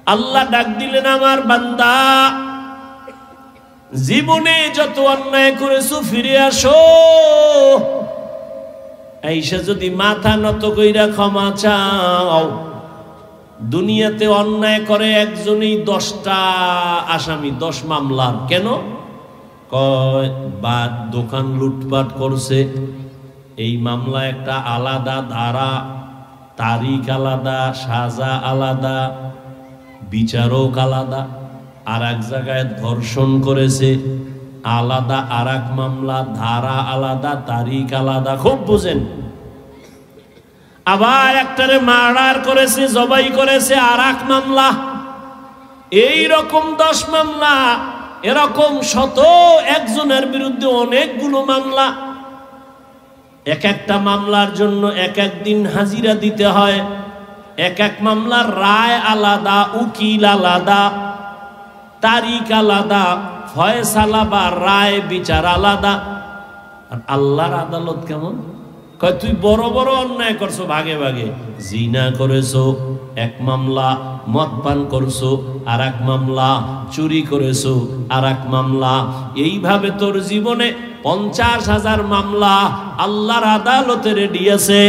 আল্লাহ ডাক দিলেন, আমার বান্দা, জীবনে যত অন্যায় করেছো ফিরে আসো। আইসা যদি মাথা নত কইরা ক্ষমা চাও, দুনিয়াতে অন্যায় করে একজনই 10টা আসামি, 10 মামলার। কেন? কয় বা দোকান লুটপাট করছে, এই মামলা একটা আলাদা ধারা, তারিখ আলাদা, সাজা আলাদা, বিচারক আলাদা। আর এক জায়গায় ধর্ষণ করেছে, আলাদা আর এক মামলা, ধারা আলাদা, তারিখ আলাদা। খুব বুঝেন। আবার একটারে মার্ডার করেছে, জবাই করেছে, আর এক মামলা। এই রকম 10 মামলা, এরকম শত একজনের বিরুদ্ধে অনেকগুলো মামলা। এক একটা মামলার জন্য এক এক দিন হাজিরা দিতে হয়, এক এক মামলার রায় আলাদা, উকিল আলাদা, তারিখ আলাদা, ফয়সালা বা রায় বিচার আলাদা। আর আল্লাহর আদালত কেমন? কয় তুই বড় বড় অন্যায় করছো ভাগে ভাগে, জিনা করেছো এক মামলা, মদ পান করছো আর এক মামলা, চুরি করেছো আর এক মামলা। এইভাবে তোর জীবনে 50,000 মামলা আল্লাহর আদালতে রেডি আছে।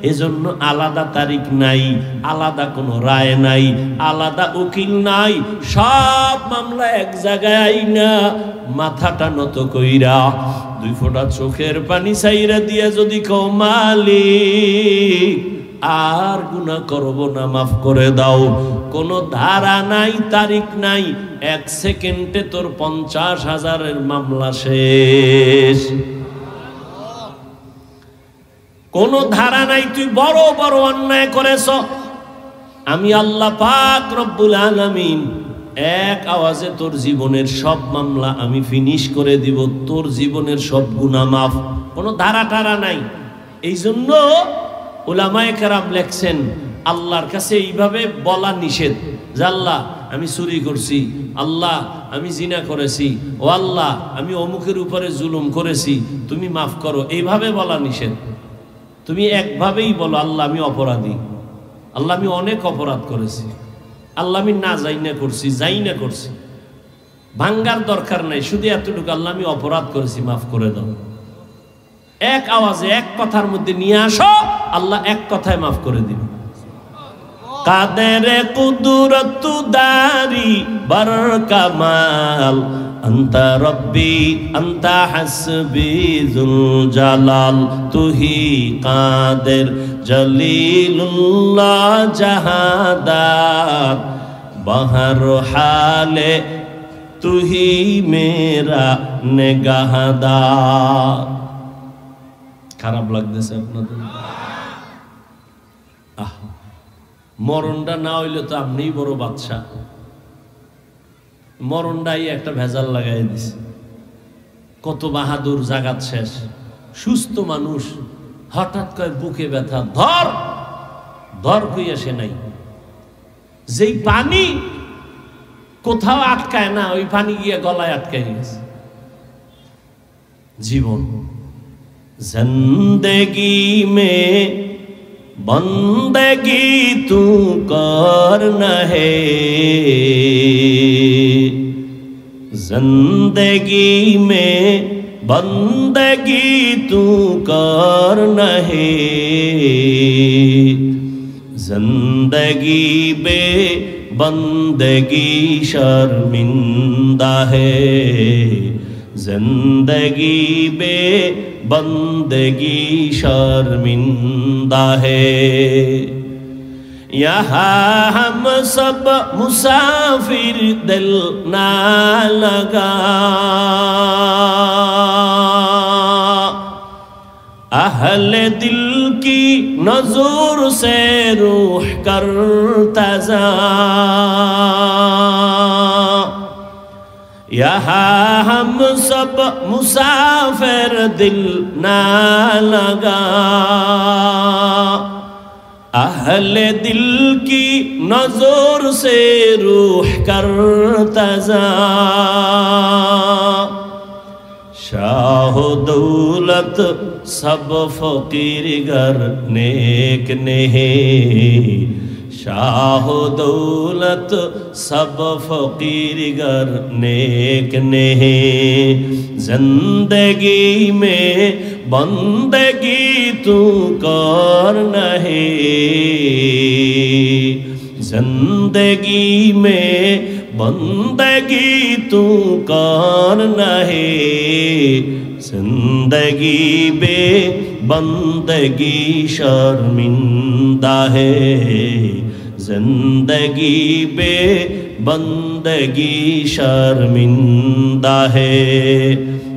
এজন্য আলাদা তারিখ নাই, আলাদা কোনো রায় নাই, আলাদা উকিল নাই, সব মামলা এক জায়গায় আইনা মাথাটা নত কইরা 2 ফোঁটা চোখের পানি ছাইরা দিয়া যদি কও, মালিক আর গুনাহ করব না, মাফ করে দাও, কোনো ধারা নাই, তারিখ নাই, 1 সেকেন্ডে তোর 50,000-এর মামলা শেষ। কোন ধারা নাই, তুই বড় বড় অন্যায় করেছ, আমি আল্লাহ পাক রব্বুল আলামিন এক আওয়াজে তোর জীবনের সব মামলা আমি ফিনিশ করে দিব, তোর জীবনের সব গুনাহ মাফ। কোনো ধারা টারা নাই। এই জন্য উলামায়ে কেরাম লেখছেন, আল্লাহর কাছে এইভাবে বলা নিষেধ যে আল্লাহ আমি চুরি করছি, আল্লাহ আমি জিনা করেছি, ও আল্লাহ আমি অমুকের উপরে জুলুম করেছি, তুমি মাফ করো। এইভাবে বলা নিষেধ। তুমি একভাবেই বলো, আল্লাহ আমি অপরাধী, আল্লাহ আমি অনেক অপরাধ করেছি, আল্লাহ আমি না যাই না করছি। ভাঙ্গার দরকার নাই, শুধু এতটুকু, আল্লাহ আমি অপরাধ করেছি, মাফ করে দাও। এক আওয়াজে এক কথার মধ্যে নিয়ে আসো, আল্লাহ এক কথায় মাফ করে দিবে। কাদের কুদরত দারি বার কামাল, আন্তা রব্বি আন্তা হাসবি যুল জালাল, তুহি কাদের জলিলুল্লাহ জাহাদাত, বহর হালে তুহি মেরা নেগাহদার। খারাপ লাগতেছে আপনাদের? মরণটা না হইলে তো আপনিই বড় বাদশা। মরণটাই একটা ভেজাল লাগাই দিছে। কত বাহাদুর, জাগাত শেষ। সুস্থ মানুষ হঠাৎ করে বুকে ব্যথা, ধর ধর কইয়া সে নাই। যেই পানি কোথাও আটকায় না, ওই পানি গিয়ে গলায় আটকায় গেছে। জীবন জিন্দেগি মে बंदगी तू करना है, जिंदगी में बंदगी तू करना है, जिंदगी बे बंदगी शर्मिंदा है, जिंदगी बे बंदगी शर्मिंदा है। यहाँ हम सब मुसाफिर दिल ना लगा, अहले दिल की नजर से रूह करता जा, यहाँ हम सब मुसाफिर दिल ना लगा, अहले दिल की नजर से रूह करता जा, शाह दौलत सब फकीर गर नेक नहीं, शाह दौलत सब फकीर गर नेक ने जिंदगी में बंदगी तू कर नहे जिंदगी में बंदगी तू कर नहे जिंदगी बे बंदगी शर्मिंदा है जिंदगी बे बंदगी शर्मिंदा है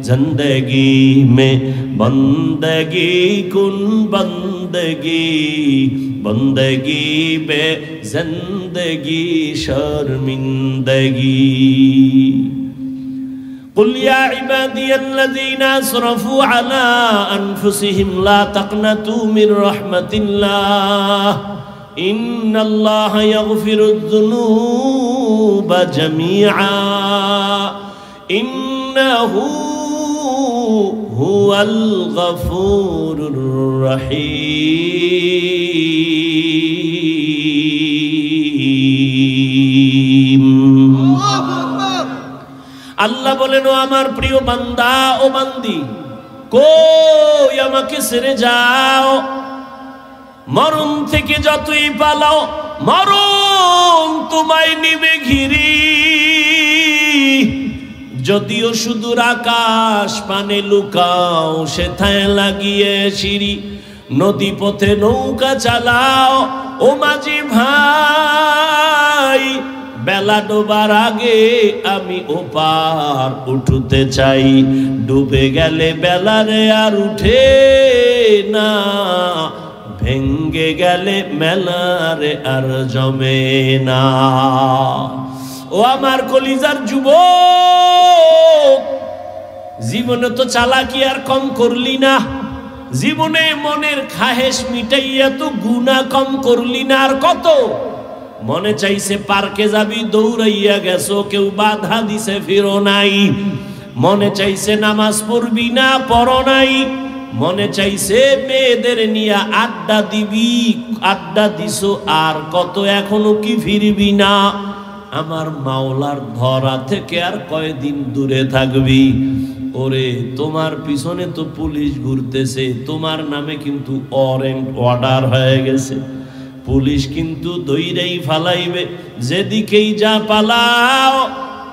जिंदगी में बंदगी कुन बंदगी बंदगी बे जिंदगी शर्मिंदगी कुल या इबादियल्लज़ीना असरफ़ू अला अनफुसिहिम ला तक़नतू मिन रहमतिल्लाह इन्नल्लाह यग़फ़िरुज़्ज़ुनूब जमीआ इन्नहू हुवल गफ़ूरुर रहीम। আল্লাহ বলেন ও আমার প্রিয় বান্দা ও বান্দি কই আমাকে ছেড়ে যাও মরণ থেকে যতই পালাও মরণ তোমায় নিবে ঘিরি যদিও সুদূর আকাশ পানে লুকাও সেথায় লাগিয়ে সিঁড়ি নদী পথে নৌকা চালাও ও মাঝি ভাই বেলা ডোবার আগে আমি ওপার উঠতে চাই ডুবে গেলে বেলারে আর উঠে না ভেঙ্গে গেলে মেলারে আর জমে না ও আমার কলিজার যুবক জীবনে তো চালাকি আর কম করলি না জীবনে মনের খাহেশ মিটাইয়া তো গুনাহ কম করলি না আর কত মনে চাইছে পার্কে যাবি দৌড়াইয়া গেছো কেউ বাধা দিছে ফিরো নাই মনে চাইছে নামাজ পড়বি না পড়ো নাই মনে চাইছে মেয়েদের নিয়ে আড্ডা দিবি আড্ডা দিছো আর কত এখনো কি ফিরবি না আমার মাওলার ধরা থেকে আর কয়দিন দূরে থাকবি ওরে তোমার পিছনে তো পুলিশ ঘুরতেছে তোমার নামে কিন্তু ওয়ারেন্ট অর্ডার হয়ে গেছে পুলিশ কিন্তু দইরাই ফালাইবে যেদিকেই যা পালাও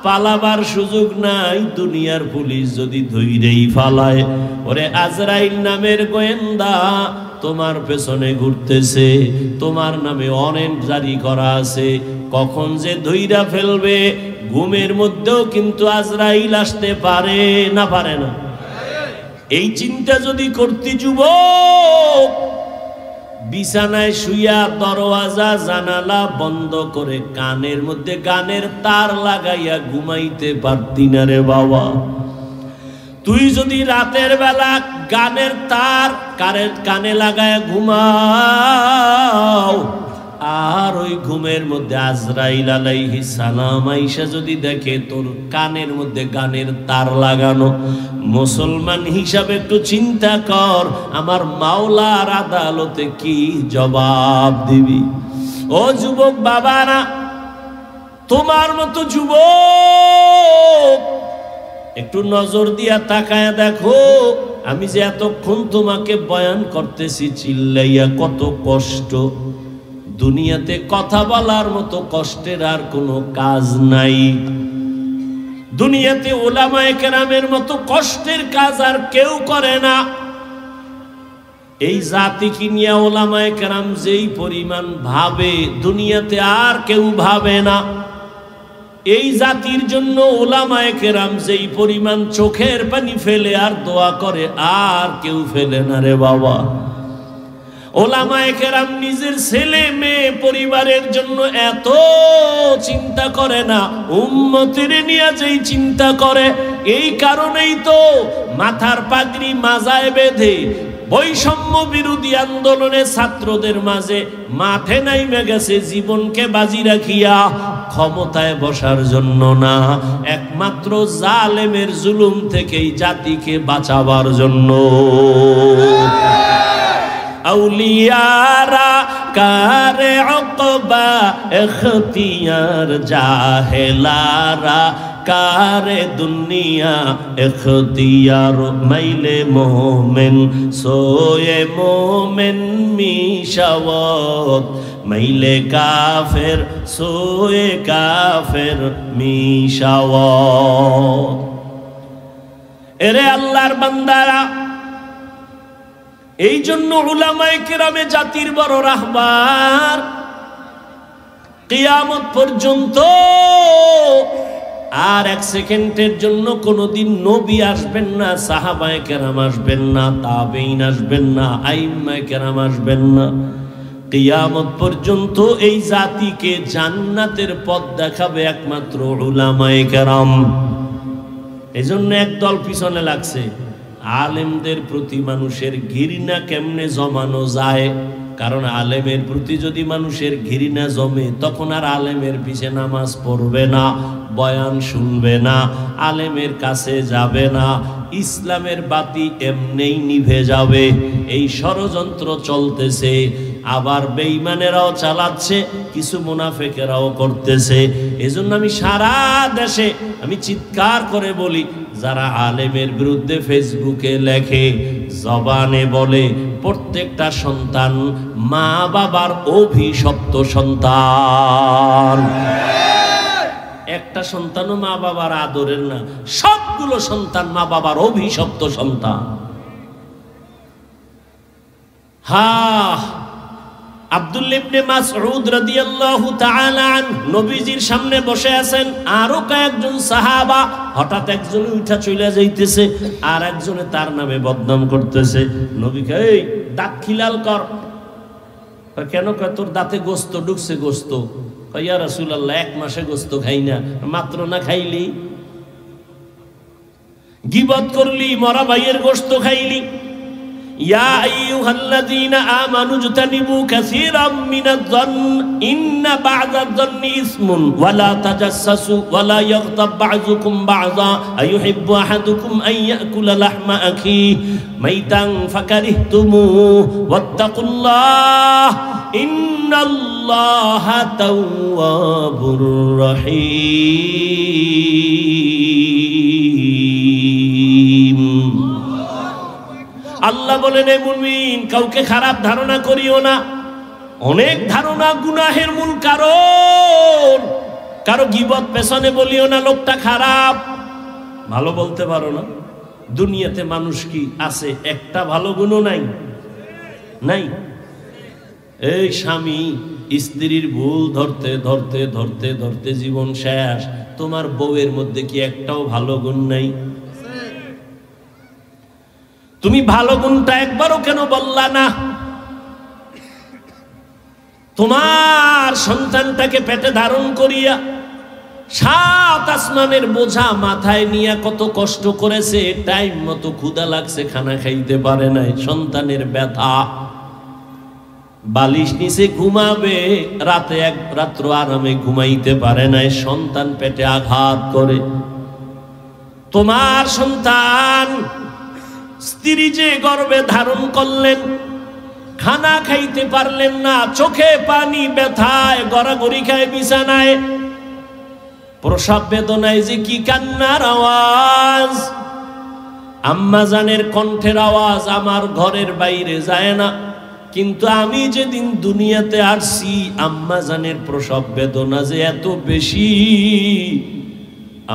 পালাবার সুযোগ নাই দুনিয়ার পুলিশ যদি দইরাই ফালায় ওরে আজরাইল নামের গোয়েন্দা তোমার পেছনে ঘুরতেছে তোমার নামে ওয়ারেন্ট জারি করা আছে কখন যে দইরা ফেলবে ঘুমের মধ্যেও কিন্তু আজরাইল আসতে পারে না পারে না এই চিন্তা যদি করতে যুবক বিছানায় শুইয়া দরওয়াজা জানালা বন্ধ করে কানের মধ্যে গানের তার লাগাইয়া ঘুমাইতে পারতি না রে বাবা তুই যদি রাতের বেলা গানের তার কানে লাগাইয়া ঘুমাও আর ওই ঘুমের মধ্যে আজরাইল আলাইহিস সালাম আইসা যদি দেখে তোর কানের মধ্যে গানের তার লাগানো মুসলমান হিসাবে একটু চিন্তা কর আমার মাওলার আদালতে কি জবাব দিবি ও যুবক বাবারা তোমার মতো যুবক একটু নজর দিয়া তাকায় দেখো আমি যে এতক্ষণ তোমাকে বয়ান করতেছি চিল্লাইয়া কত কষ্ট দুনিয়াতে কথা বলার মতো কষ্টের আর কোনো কাজ নাই দুনিয়াতে উলামায়ে কেরামের মতো কষ্টের কাজ আর কেউ করে না এই জাতিকে নিয়ে উলামায়ে কেরাম যেই পরিমাণ ভাবে দুনিয়াতে আর কেউ ভাবে না এই জাতির জন্য উলামায়ে কেরাম যেই পরিমাণ চোখের পানি ফেলে আর দোয়া করে আর কেউ ফেলে না রে বাবা ওলামায়ে কেরাম নিজের ছেলে মেয়ে পরিবারের জন্য এত চিন্তা করে না উম্মতের নিয়ে যেই চিন্তা করে এই কারণেই তো মাথার পাগড়ি মাজায় বেঁধে বৈষম্য বিরোধী আন্দোলনে ছাত্রদের মাঝে মাঠে নাইমে গেছে জীবনকে বাজি রাখিয়া ক্ষমতায় বসার জন্য না একমাত্র জালেমের জুলুম থেকেই জাতিকে বাঁচাবার জন্য আউলিয়ারা কারে উকবা ইখতিয়ার জাহেলারা কারে দুনিয়া ইখতিয়ার মাইলে মোমেন সোয়ে মোমেন মিশাওয়াত মাইলে কাফের সোয়ে কাফের মিশাওয়াত। এরে আল্লাহর বান্দারা, এই জন্য উলামায়ে কেরামে জাতির বড় রাহবার। কিয়ামত পর্যন্ত আর এক সেকেন্ডের জন্য কোনোদিন নবী আসবেন না, সাহাবায়ে কেরাম আসবেন না, তাবেঈন আসবেন না, আইম্মায়ে কেরাম আসবেন না। কিয়ামত পর্যন্ত এই জাতিকে জান্নাতের পথ দেখাবে একমাত্র উলামায়ে কেরাম। এজন্য একদল পিছনে লাগছে, আলেমদের প্রতি মানুষের ঘৃণা কেমনে জমানো যায়। কারণ আলেমের প্রতি যদি মানুষের ঘৃণা জমে, তখন আর আলেমের পিছে নামাজ পড়বে না, বয়ান শুনবে না, আলেমের কাছে যাবে না, ইসলামের বাতি এমনেই নিভে যাবে। এই ষড়যন্ত্র চলতেছে, আবার বেঈমানেরাও চালাচ্ছে, কিছু মুনাফিকেরাও করতেছে। এজন্য আমি সারা দেশে আমি চিৎকার করে বলি, যারা আলেমের বিরুদ্ধে ফেসবুকে লেখে, জবানে বলে, প্রত্যেকটা সন্তান মা বাবার অভিশপ্ত সন্তান। একটা সন্তানও মা বাবার আদরের না, সবগুলো সন্তান মা বাবার অভিশপ্ত সন্তান। আব্দুল্লাহ ইবনে মাসউদ রাদিয়াল্লাহু তাআলা আনহু নবীজির সামনে বসে আছেন, আরো কয়েকজন সাহাবা। হঠাৎ একজন উঠা চলে যাইতেছে, আর একজনে তার নামে বদনাম করতেছে। নবীকে, এই দাঁত খিলাল কর। কেন? কয় তোর দাঁতে গোস্ত ঢুকছে। গোস্ত? কয় ইয়া রাসূলুল্লাহ, এক মাসে গোস্ত খাই না। মাত্র না খাইলি? গীবত করলি, মরা ভাইয়ের গোস্ত খাইলি। ইয়া আইয়ুহাল্লাযীনা আমানু জতানিবু কাসীরাম মিনায-যন্ন ইন্না বা'দায-যন্নি ইসমুন ওয়া লা তাজাসসু ওয়া লা ইয়াগতাব বা'যুকুম বা'যা আইয়ুহিব্বু আহাদুকুম আন ইয়াকুলা লাহমা আখিহি মাইতান ফাকারিহতুমুহু ওয়াত্তাকুল্লাহ ইন্নাল্লাহা তাওয়াবুর রহিম। আল্লাহ বলেন, হে মুমিন, কাউকে খারাপ ধারণা করিও না। অনেক ধারণা গুনাহের মূল কারণ। কারো গীবত পেছনে বলিও না লোকটা খারাপ। ভালো বলতে পারো না? দুনিয়াতে মানুষ কি আছে একটা ভালো গুণও নাই? নাই। এই স্বামী স্ত্রীর ভুল ধরতে ধরতে ধরতে ধরতে জীবন শেষ। তোমার বউয়ের মধ্যে কি একটাও ভালো গুণ নাই? তুমি ভালো গুণটা একবারও কেন বললা না? তোমার সন্তানটাকে পেটে ধারণ করিয়া 7 আসমানের বোঝা মাথায় নিয়ে কত কষ্ট করেছে, টাইম মতো ক্ষুধা লাগছে, খানা খাইতে পারে নাই, সন্তানের ব্যথা। বালিশ নিচে ঘুমাবে, রাতে এক রাত্র আরামে ঘুমাইতে পারে নাই, সন্তান পেটে আঘাত করে। তোমার সন্তান স্ত্রী যে গর্ভে ধারণ করলেন, খানা খাইতে পারলেন না, চোখে পানি, ব্যথায় গড়াগড়ি খায় বিছানায়, প্রসব বেদনায় যে কি কান্নার আওয়াজ। আম্মা জানের কণ্ঠের আওয়াজ আমার ঘরের বাইরে যায় না, কিন্তু আমি যেদিন দুনিয়াতে আসছি আম্মা জানের প্রসব বেদনা যে এত বেশি।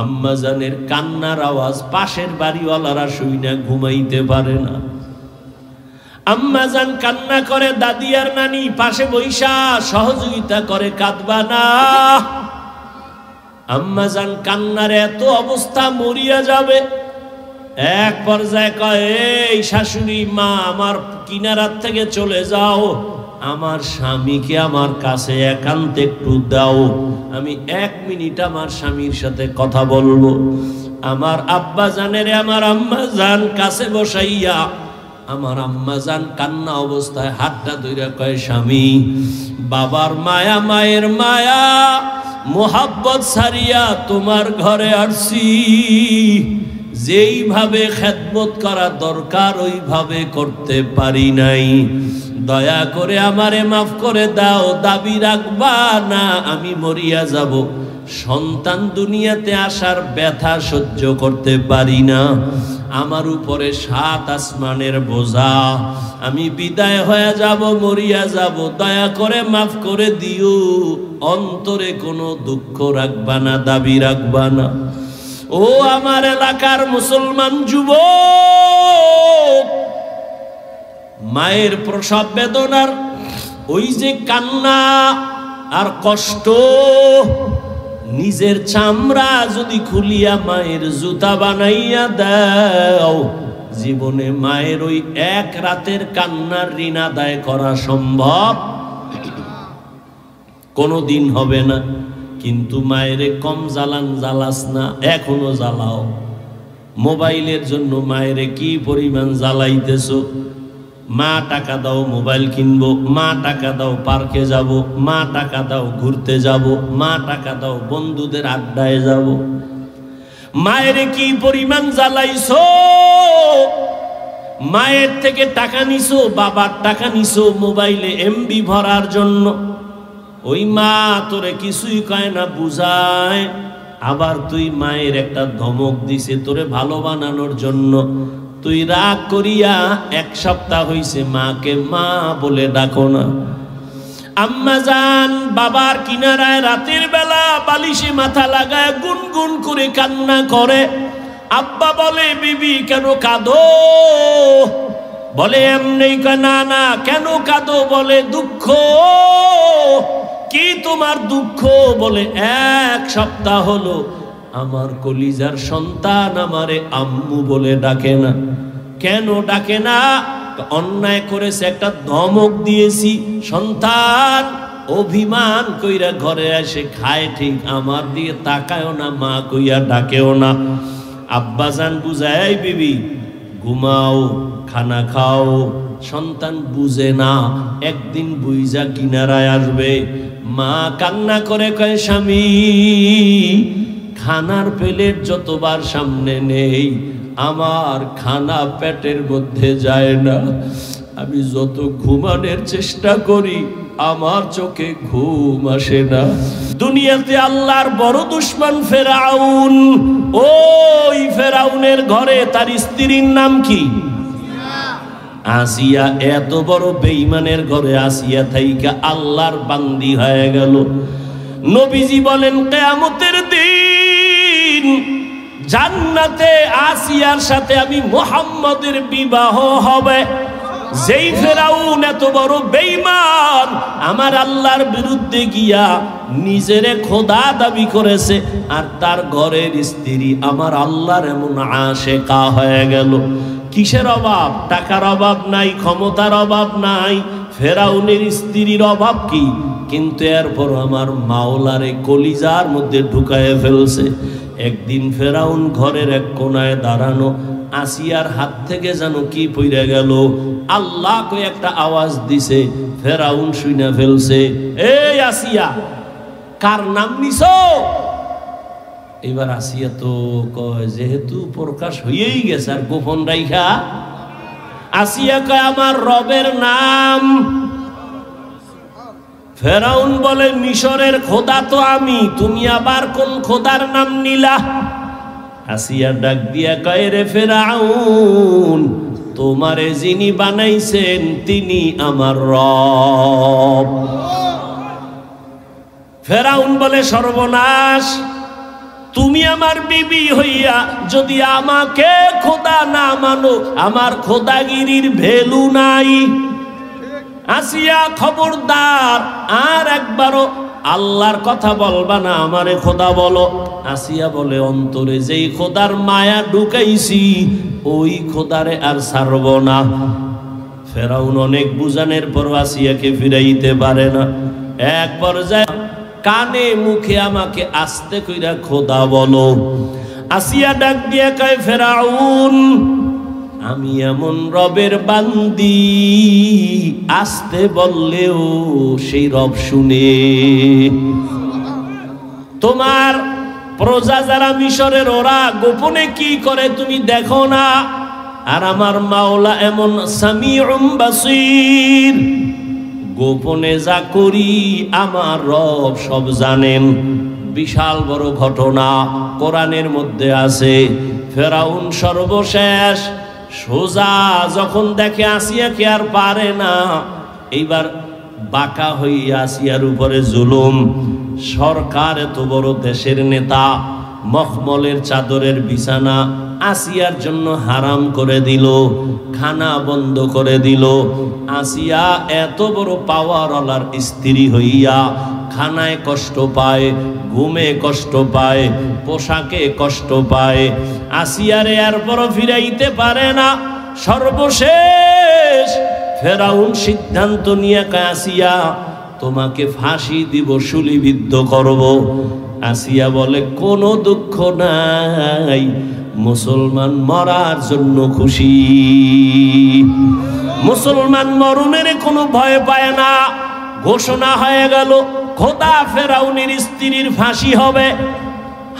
আম্মা জানের কান্নার আওয়াজ পাশের বাড়িওয়ালারা শুইনা ঘুমাইতে পারে না। আম্মা জান কান্না করে, দাদি আর নানি পাশে বৈশা সহযোগিতা করে, কাঁদবা না। আম্মা জান কান্নার এত অবস্থা, মরিয়া যাবে। এক পর্যায়ে কয়, এই শাশুড়ি মা, আমার কিনারার থেকে চলে যাও, আমার স্বামীকে আমার কাছে একান্তে একটু দাও, আমি 1 মিনিট আমার স্বামীর সাথে কথা বলবো। আমার আব্বা জানের আমার আম্মা জান কাছে বসাইয়া, আমার আম্মা জান কান্না অবস্থায় হাতটা ধইরা কয়, স্বামী, বাবার মায়া, মায়ের মায়া, মোহাব্বত ছাড়িয়া তোমার ঘরে আসছি, যেইভাবে খেদমত করা দরকার ওইভাবে করতে পারি নাই। দয়া করে আমারে মাফ করে দাও, দাবি রাখবা না আমি মরিয়া যাব। সন্তান দুনিয়াতে আসার ব্যথা সহ্য করতে পারি না, আমার উপরে 7 আসমানের বোঝা, আমি বিদায় হয়ে যাব, মরিয়া যাব। দয়া করে মাফ করে দিও, অন্তরে কোনো দুঃখ রাখবা না, দাবি রাখবা না। ও আমার এলাকার মুসলমান যুবক, মায়ের প্রসব বেদনার ওই যে কান্না আর কষ্ট, নিজের চামড়া যদি খুলিয়া মায়ের জুতা বানাইয়া দাও, জীবনে মায়ের ওই এক রাতের কান্নার ঋণ আদায় করা সম্ভব কোনোদিন হবে না। কিন্তু মায়েরে কম জ্বালান জ্বালাস না, এখনো জ্বালাও। মোবাইলের জন্য মায়েরে কি পরিমাণ জ্বালাইতেছো। মা টাকা দাও মোবাইল কিনবো, মা টাকা দাও পার্কে যাব, মা টাকা দাও ঘুরতে যাব, মা টাকা দাও বন্ধুদের আড্ডায় যাব। মায়ের কি পরিমাণ জ্বালাইছো। মায়ের থেকে টাকা নিছো, বাবার টাকা নিছো মোবাইলে এমবি ভরার জন্য। ওই মা তোরে কিছুই কয় না, বুঝায়। আবার তুই মায়ের একটা ধমক দিছে তোরে ভালো বানানোর জন্য। তুই রাগ করিয়া 1 সপ্তাহ হইছে মাকে মা বলে ডাকো না। আম্মা জান বাবার কিনারায় রাতের বেলা বালিশে মাথা লাগায় গুনগুন করে কান্না করে। আব্বা বলে বিবি কেন কাঁদো, বলে এমনি। না না কেন কাঁদো, বলে দুঃখ। কি তোমার দুঃখ, বলে 1 সপ্তাহ হলো আমার কলিজার সন্তান আমারে আম্মু বলে ডাকে না। কেন ডাকে না, অন্যায় করেছে, একটা ধমক দিয়েছি। সন্তান অভিমান কইরা ঘরে এসে খায় ঠিক, আমার দিয়ে তাকায়ও না, মা কইয়া ডাকেও না। আব্বাজান বুঝায় বিবি ঘুমাও খানা খাও। সন্তান বুঝে না, একদিন বুইজা কিনারায় আসবে। মা কান্না করে কয় স্বামী খানার প্লেট যতবার সামনে নেই আমার খানা পেটের মধ্যে যায় না। আমি যত ঘুমানোর চেষ্টা করি আমার চোখে ঘুম আসে না। দুনিয়াতে আল্লাহর বড় দুশমন ফেরাউন। ওই ফেরাউনের ঘরে তার স্ত্রীর নাম কি? আসিয়া। এত বড় বেঈমানের ঘরে আসিয়া থাইকা আল্লাহর বান্দি হয়ে গেল। নবীজি বলেন কিয়ামতের দিন জান্নাতে আসিয়ার সাথে আমি মুহাম্মদের বিবাহ হবে। যেই ফেরাউন এত বড় বেঈমান আমার আল্লাহর বিরুদ্ধে গিয়া নিজেরে খোদা দাবি করেছে, আর তার ঘরের স্ত্রী আমার আল্লাহর এমন আশেকা হয়ে গেল। কিসের অভাব? টাকার অভাব নাই, ক্ষমতার অভাব নাই, ফেরাউনের স্ত্রীর অভাব কি? কিন্তু এরপর আমার মাওলারে কলিজার মধ্যে ঢুকায় ফেলছে। একদিন ফেরাউন ঘরের এক কোনায় দাঁড়ানো, আসিয়ার হাত থেকে যেন কি পইরা গেল। আল্লাহ কই একটা আওয়াজ দিছে, ফেরাউন শুইনা ফেলছে। এই আসিয়া কার নাম নিছো? এবার আসিয়া তো কয় যেহেতু প্রকাশ হয়েই গেছে আর গোপন রাইখা। আসিয়া কয় আমার রবের নাম। ফেরাউন বলে মিশরের খোদা তো আমি, তুমি আবার কোন খোদার নাম নিলা? আসিয়া ডাক দিয়া কয় রে ফেরাউন তোমারে যিনি বানাইছেন তিনি আমার রব। ফেরাউন বলে সর্বনাশ, তুমি আমার বিবি হইয়া যদি আমাকে খোদা না মানো আমার খোদাগিরির ভ্যালু নাই। আসিয়া খবরদার আর একবারও আল্লাহর কথা বলবা না, আমারে খোদা বলো। আসিয়া বলে অন্তরে যেই খোদার মায়া ঢুকাইছি ওই খোদারে আর ছাড়ব না। ফেরাউন অনেক বুঝানোর পর আসিয়াকে ফিরাইতে পারে না। এক পর্যায়ে কানে মুখে আমাকে আস্তে কইরা খোদা বলো। আসিয়া ডাক দিয়া কয় ফেরাউন আমি এমন রবের বান্দি আস্তে বললেও সেই রব শুনে। তোমার প্রজা যারা মিশরের ওরা গোপনে কি করে তুমি দেখো না? আর আমার মাওলা এমন সামিউম বাসীর, গোপনে যা করি আমার রব সব জানেন। বিশাল বড় ঘটনা কোরআনের মধ্যে আছে। ফেরাউন সর্বশেষ সোজা যখন দেখে আসিয়াকে আর পারে না, এইবার বাঁকা হইয়া আসিয়ার উপরে জুলুম। সরকার এত বড় দেশের নেতা, মখমলের চাদরের বিছানা আসিয়ার জন্য হারাম করে দিল, খানা বন্ধ করে দিল। আসিয়া এত বড় পাওয়ারওয়ালার স্ত্রী হইয়া খানায় কষ্ট পায়, ঘুমে কষ্ট পায়, পোশাকে কষ্ট পায়। আসিয়ারে এরপর ফিরাইতে পারে না। সর্বশেষ ফেরাউন সিদ্ধান্ত নিয়ে কয়, আসিয়া তোমাকে ফাঁসি দিব, শুলিবিদ্ধ করব। আসিয়া বলে কোনো দুঃখ নাই, মুসলমান মরার জন্য খুশি। মুসলমান মরণের কোনো ভয় পায় না। ঘোষণা হয়ে গেল খোদা ফেরাউনের স্ত্রীর ফাঁসি হবে।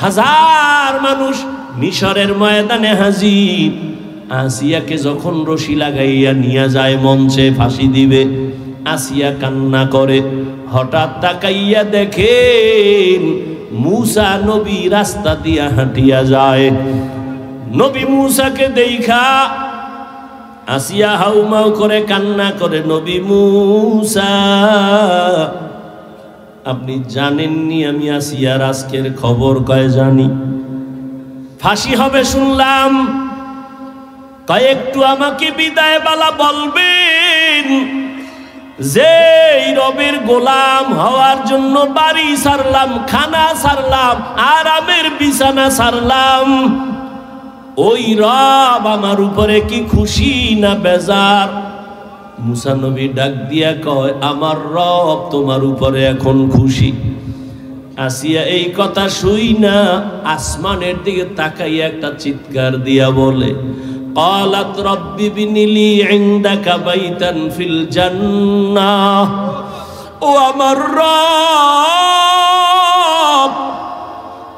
হাজার মানুষ মিশরের ময়দানে হাজির। আসিয়াকে যখন রশি লাগাইয়া নিয়ে যায় মঞ্চে ফাঁসি দিবে, আসিয়া কান্না করে। হঠাৎ তাকাইয়া দেখেন মূসা নবী রাস্তা দিয়া হাঁটিয়া যায়। নবী মূসাকে দেখা আসিয়া হাউমাউ করে কান্না করে, নবী মূসা আপনি জানেননি আমি আসিয়ার আজকের খবর? কয় জানি। ফাঁসি হবে শুনলাম, কয় একটু আমাকে বিদায় বালা বলবেন যে রবের গোলাম হওয়ার জন্য বাড়ি ছাড়লাম, খানা ছাড়লাম, আরামের বিছানা ছাড়লাম, ওই রব আমার উপরে কি খুশি না বেজার? মুসা নবী ডাক দিয়া কয়, আমার রব তোমার উপরে এখন খুশি। আসিয়া এই কথা শুই না আসমানের দিকে তাকাইয়া একটা চিৎকার দিয়া বলে, قالت رب ابن لي عندك بيتا في الجنة। ও আমার রব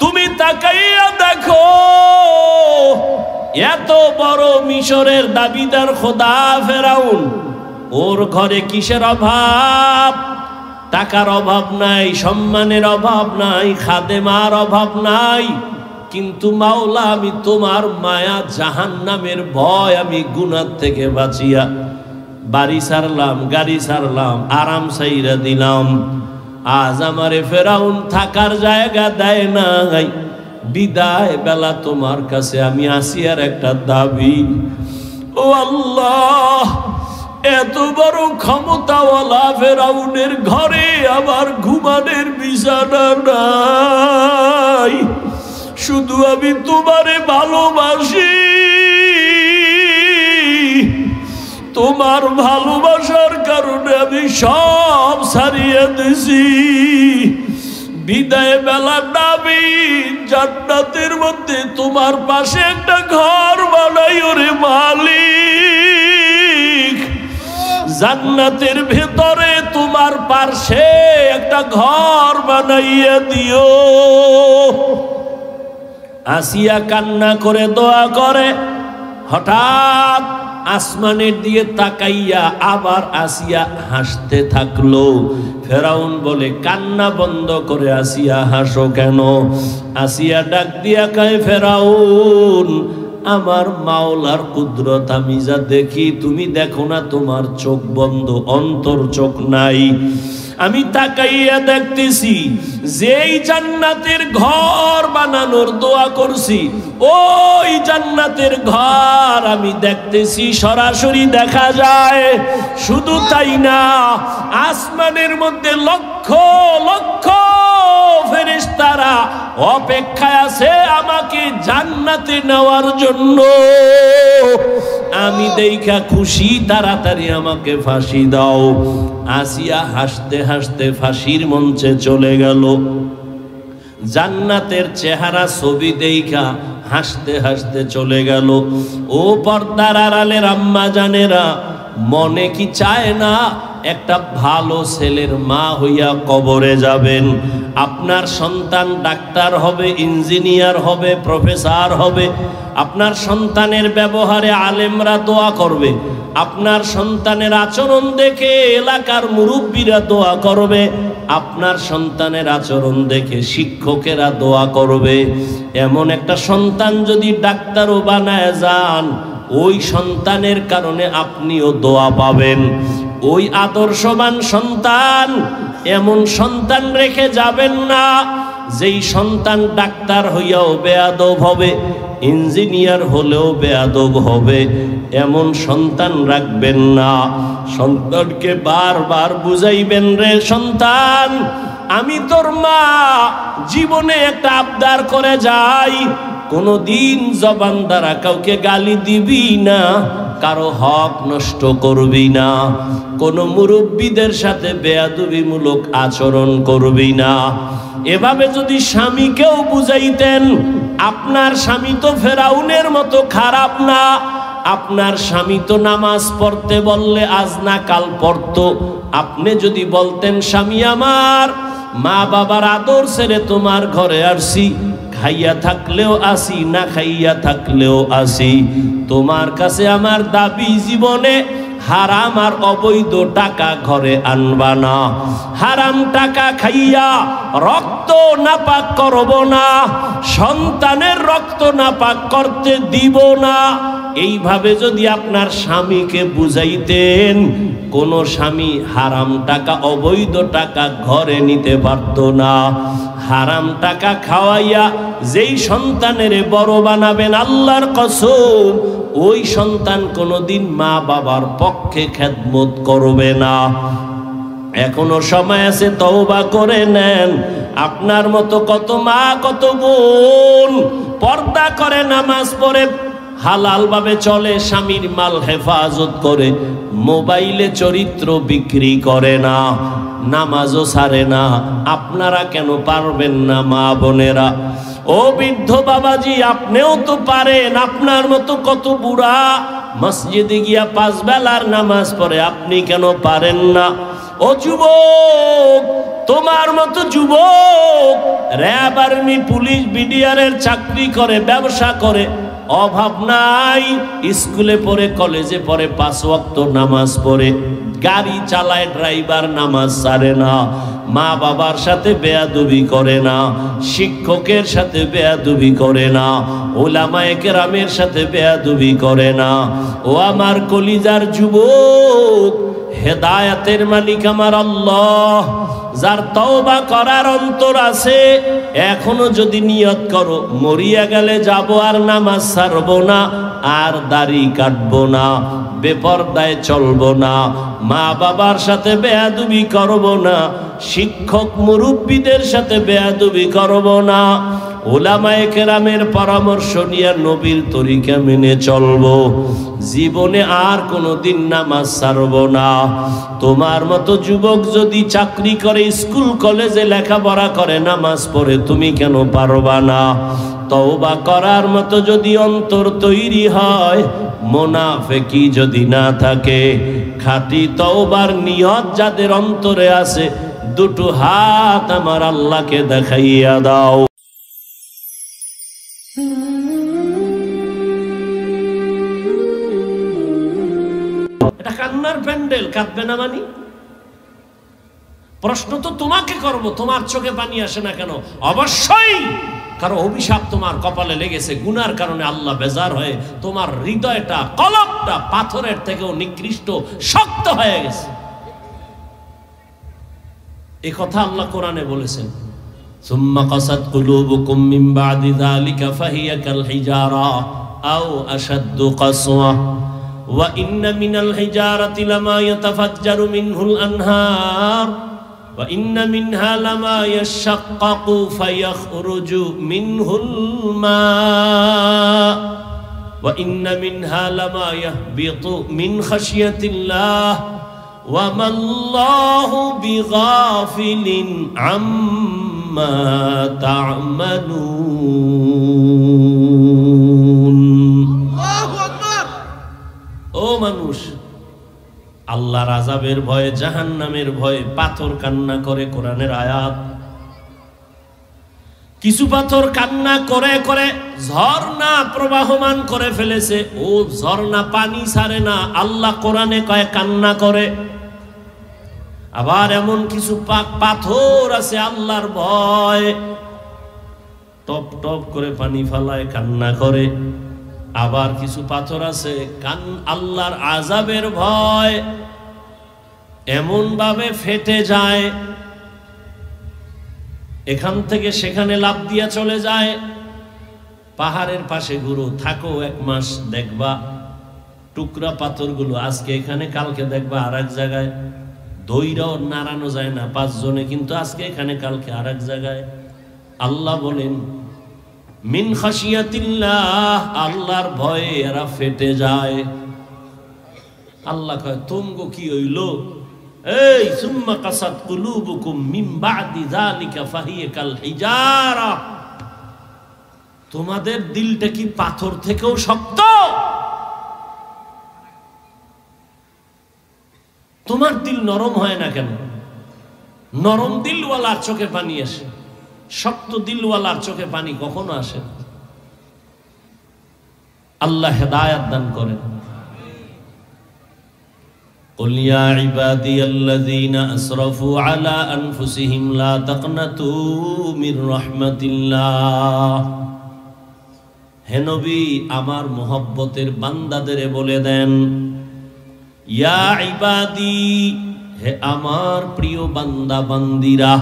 তুমি তাকাইয়া দেখো, এত বড় মিশরের দাবিদার খোদা ফেরাউন, ওর ঘরে কিসের অভাব? টাকার অভাব নাই, সম্মানের অভাব নাই, খাদেমার অভাব নাই। কিন্তু মাওলা আমি তোমার মায়া জাহান্নামের ভয়, আমি গুনাহ থেকে বাঁচিয়া বাড়ি ছাড়লাম, গাড়ি ছাড়লাম, আরাম ছাইরা দিলাম। আজ আমারে ফেরাউন থাকার জায়গা দেয় নাই। বিদায় বেলা তোমার কাছে আমি আসিয়ার একটা দাবি। ও আল্লাহ, এত বড় ক্ষমতাওয়ালা ফেরাউনের ঘরে আবার ঘুমানের বিছানা নাই। শুধু আমি তোমারে ভালোবাসি, তোমার ভালোবাসার কারণে আমি সব ছাড়িয়ে দিছি। বিদায় বেলা নাবি জান্নাতের মধ্যে তোমার পাশে একটা ঘর বানাই ওরে মালিক। জান্নাতের ভেতরে তোমার পাশে একটা ঘর বানাইয়া দিও। আসিয়া কান্না করে দোয়া করে। হঠাৎ আসমানের দিকে তাকাইয়া আবার আসিয়া হাসতে থাকলো। ফেরাউন বলে, কান্না বন্ধ করে আসিয়া হাসো কেন? আসিয়া ডাক দিয়া কয়, ফেরাউন আমার মাওলার কুদরত আমি যা দেখি তুমি দেখো না, তোমার চোখ বন্ধ, অন্তর চোখ নাই। আমি তাকাইয়া দেখতেছি যেই জান্নাতের ঘর বানানোর দোয়া করছি, ওই জান্নাতের ঘর আমি দেখতেছি, সরাসরি দেখা যায়। শুধু তাই না, আসমানের মধ্যে লক্ষ লক্ষ ফেরেশতারা অপেক্ষায় আছে আমাকে জান্নাতে নেওয়ার জন্য। আমি দেখা খুশি, তাড়াতাড়ি আমাকে ফাঁসি দাও। আসিয়া হাসতে হাসতে ফাঁসির মঞ্চে চলে গেল। জান্নাতের চেহারা ছবি দেখা হাসতে হাসতে চলে গেল। ও পর্দার আড়ালের আম্মা জানেরা, মনে কি চায় না একটা ভালো ছেলের মা হইয়া কবরে যাবেন। আপনার সন্তান ডাক্তার হবে, ইঞ্জিনিয়ার হবে, প্রফেসর হবে। আপনার সন্তানের ব্যবহারে আলেমরা দোয়া করবে, আপনার সন্তানের আচরণ দেখে এলাকার মুরব্বীরা দোয়া করবে, আপনার সন্তানের আচরণ দেখে শিক্ষকেরা দোয়া করবে। এমন একটা সন্তান যদি ডাক্তারও বানায় যান, ওই সন্তানের কারণে আপনিও দোয়া পাবেন। ওই আদর্শবান সন্তান, এমন সন্তান রেখে যাবেন না যেই সন্তান ডাক্তার হইয়াও বেয়াদব হবে, ইঞ্জিনিয়ার হলেও বেয়াদব হবে। এমন সন্তান রাখবেন না। সন্তানকে বারবার বুঝাইবেন, রে সন্তান, আমি তোর মা, জীবনে একটা আবদার করে যাই, কোনদিন জবান দ্বারা কাউকে গালি দিবি না, কারো হক নষ্ট করবি না, কোন মুরব্বীদের সাথে বেয়াদবিমূলক আচরণ করবি না। এভাবে যদি স্বামীকেও বুঝাইতেন, আপনার স্বামী তো ফেরাউনের মতো খারাপ না। আপনার স্বামী তো নামাজ পড়তে বললে আজ না কাল পড়তো। আপনি যদি বলতেন, স্বামী আমার, মা বাবার আদর ছেড়ে তোমার ঘরে আসছি, খাইয়া থাকলেও আসি, না খাইয়া থাকলেও আসি, তোমার কাছে আমার দাবি, জীবনে হারাম আর অবৈধ টাকা ঘরে আনবা না, হারাম টাকা খাইয়া রক্ত নাপাক করব না, সন্তানের রক্ত নাপাক করতে দিব না। এইভাবে যদি আপনার স্বামীকে বুঝাইতেন, কোন স্বামী হারাম টাকা, অবৈধ টাকা ঘরে নিতে পারত না। হারাম টাকা খাওয়াইয়া যেই সন্তানের বড় বানাবেন, আল্লাহর কসম, ওই সন্তান কোনোদিন মা বাবার পক্ষে খেদমত করবে না। এখনো সময় আছে, তওবা করে নেন। আপনার মতো কত মা, কত বোন পর্দা করে, নামাজ পড়ে, হালাল ভাবে চলে, স্বামীর মাল হেফাজত করে, মোবাইলে চরিত্র বিক্রি করে না, নামাজও ছাড়ে না। আপনারা কেন পারবেন না মা বোনেরা? ও বৃদ্ধ বাবাজি, আপনিও তো পারেন। আপনার মতো কত বুড়া মসজিদে গিয়া 5 বেলার নামাজ পড়ে, আপনি কেন পারেন না? ও যুবক, তোমার মতো যুবক র্যাব, আর্মি, পুলিশ, বিডিআরের চাকরি করে, ব্যবসা করে, অভাব নাই, স্কুলে পড়ে, কলেজে পড়ে, 5 ওয়াক্ত নামাজ পড়ে, গাড়ি চালায়, ড্রাইভার, নামাজ ছাড়ে না, মা বাবার সাথে বেয়াদবি করে না, শিক্ষকের সাথে বেয়াদবি করে না, ওলামায়ে কেরামের সাথে বেয়াদবি করে না। ও আমার কলিজার যুবক, হেদায়েতের মালিক আমার আল্লাহ, যার তওবা করার অন্তর আছে, এখনো যদি নিয়ত করো, মরিয়া গেলে যাব আর নামাজ ছাড়বো না, আর দাড়ি কাটবো না, বেপরদায় চলবো না, মা বাবার সাথে বেয়াদবি করবো না, শিক্ষক মুরব্বীদের সাথে বেয়াদবি করবো না, ওলামায়ে কেরামের পরামর্শ নিয়ে নবীর তরিকা মেনে চলবো, জীবনে আর কোনোদিন নামাজ ছাড়বো না। তোমার মতো যুবক যদি চাকরি করে, স্কুল কলেজে লেখাপড়া করে, নামাজ পড়ে, তুমি কেন পারবা না? তওবা করার মতো যদি অন্তর তৈরি হয়, মুনাফিকি যদি না থাকে, খাঁটি তওবার নিয়ত যাদের অন্তরে আছে, দুটো হাত আমার আল্লাহকে দেখাইয়া দাও। এটা কান্নার প্যান্ডেল, কাঁদবে না মানি? প্রশ্ন তো তোমাকে করব, তোমার চোখে পানি আসে না কেন? অবশ্যই কারো অভিশাপ তোমার কপালে লেগেছে, গুনার কারণে আল্লাহ বেজার হয়ে তোমার হৃদয়টা, কলবটা পাথরের থেকেও নিকৃষ্ট, শক্ত হয়ে গেছে। এই কথা আল্লাহ কোরআনে বলেছেন, সুম্মা কাসাত কুলুবুকুম মিন বাদি যালিকা ফাহিয়া কাল হিজারা আও আশাদ্দু কাসওয়া ওয়া ইন্না মিনাল হিজারাতি লামা ইয়াতাফাজ্জারু মিনহুল আনহার ওয়া ইন্না মিনহা লামা ইয়াশাক্কাকু ফায়াখরুজু মিনহুল মা ওয়া ইন্না মিনহা লামা ইয়াহবিতু মিন খাশিয়াতিল্লাহ ওয়া মাল্লাহু বিগাফিলিন আম্মা তা'মালুন। ও মানুষ, আল্লাহর আযাব আযাবের ভয়ে, জাহান্নামের ভয়ে পাথর কান্না করে। কোরআনের আয়াত। কিছু পাথর কান্না করে করে ঝর্ণা প্রবাহমান করে ফেলেছে। ও ঝর্ণা পানি ছাড়ে না, আল্লাহ কোরআনে কয় কান্না করে। আবার এমন কিছু পাথর আছে আল্লাহর ভয় টপ টপ করে পানি ফালায়, কান্না করে। আবার কিছু পাথর আছে আল্লাহর আযাবের ভয় এমন ভাবে ফেটে যায়, এখান থেকে সেখানে লাফ দিয়া চলে যায়। পাহাড়ের পাশে ঘুরো, থাকো 1 মাস, দেখবা টুকরা পাথরগুলো আজকে এখানে, কালকে দেখবা আর এক জায়গায়। দইরাও নাড়ানো যায় না 5 জনে, কিন্তু আজকে এখানে কালকে আর এক জায়গায়। আল্লাহ বলেন মিন খাশিয়াতিল্লাহ, আল্লাহর ভয়ে এরা ফেটে যায়। আল্লাহ কয় তুমগো কি হইল? এই সুম্মা কাসাত কুলুবুকুম মিন বাদি যালিকা ফাহিয়া কাল হিজারা, তোমাদের দিলটা কি পাথর থেকেও শক্ত? তোমার দিল নরম হয় না কেন? নরম দিলওয়ালার চোখে পানি আসে, শক্ত দিলওয়ালার চোখে পানি কখনো আসে না। আল্লাহ হেদায়েত দান করেন। قل يا عبادي الذين أسرفوا على أنفسهم لا تقنطوا من رحمة الله, হে নবী আমার মোহব্বতের বান্দাদের বলে দেন, ইয়া ইবাদি, হে আমার প্রিয় বান্দা বান্দিরা।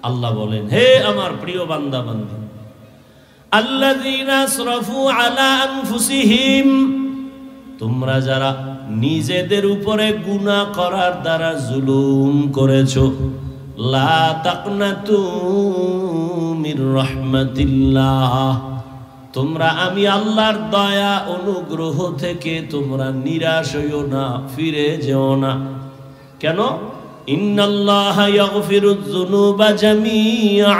আল্লাহ বলেন হে আমার প্রিয় বান্দা বান্দি, আল্লাযীনা আসরাফু আলা আনফুসিহিম, তোমরা যারা নিজেদের উপরে গুনাহ করার দ্বারা জুলুম করেছো, লা তাকনাতু মির রাহমাতিল্লাহ, তোমরা আমি আল্লাহর দয়া অনুগ্রহ থেকে তোমরা নিরাশ হইও না, ফিরে যেও না। কেন? ইন্নাল্লাহা ইয়াগফিরুয যুনুবা জামিআ,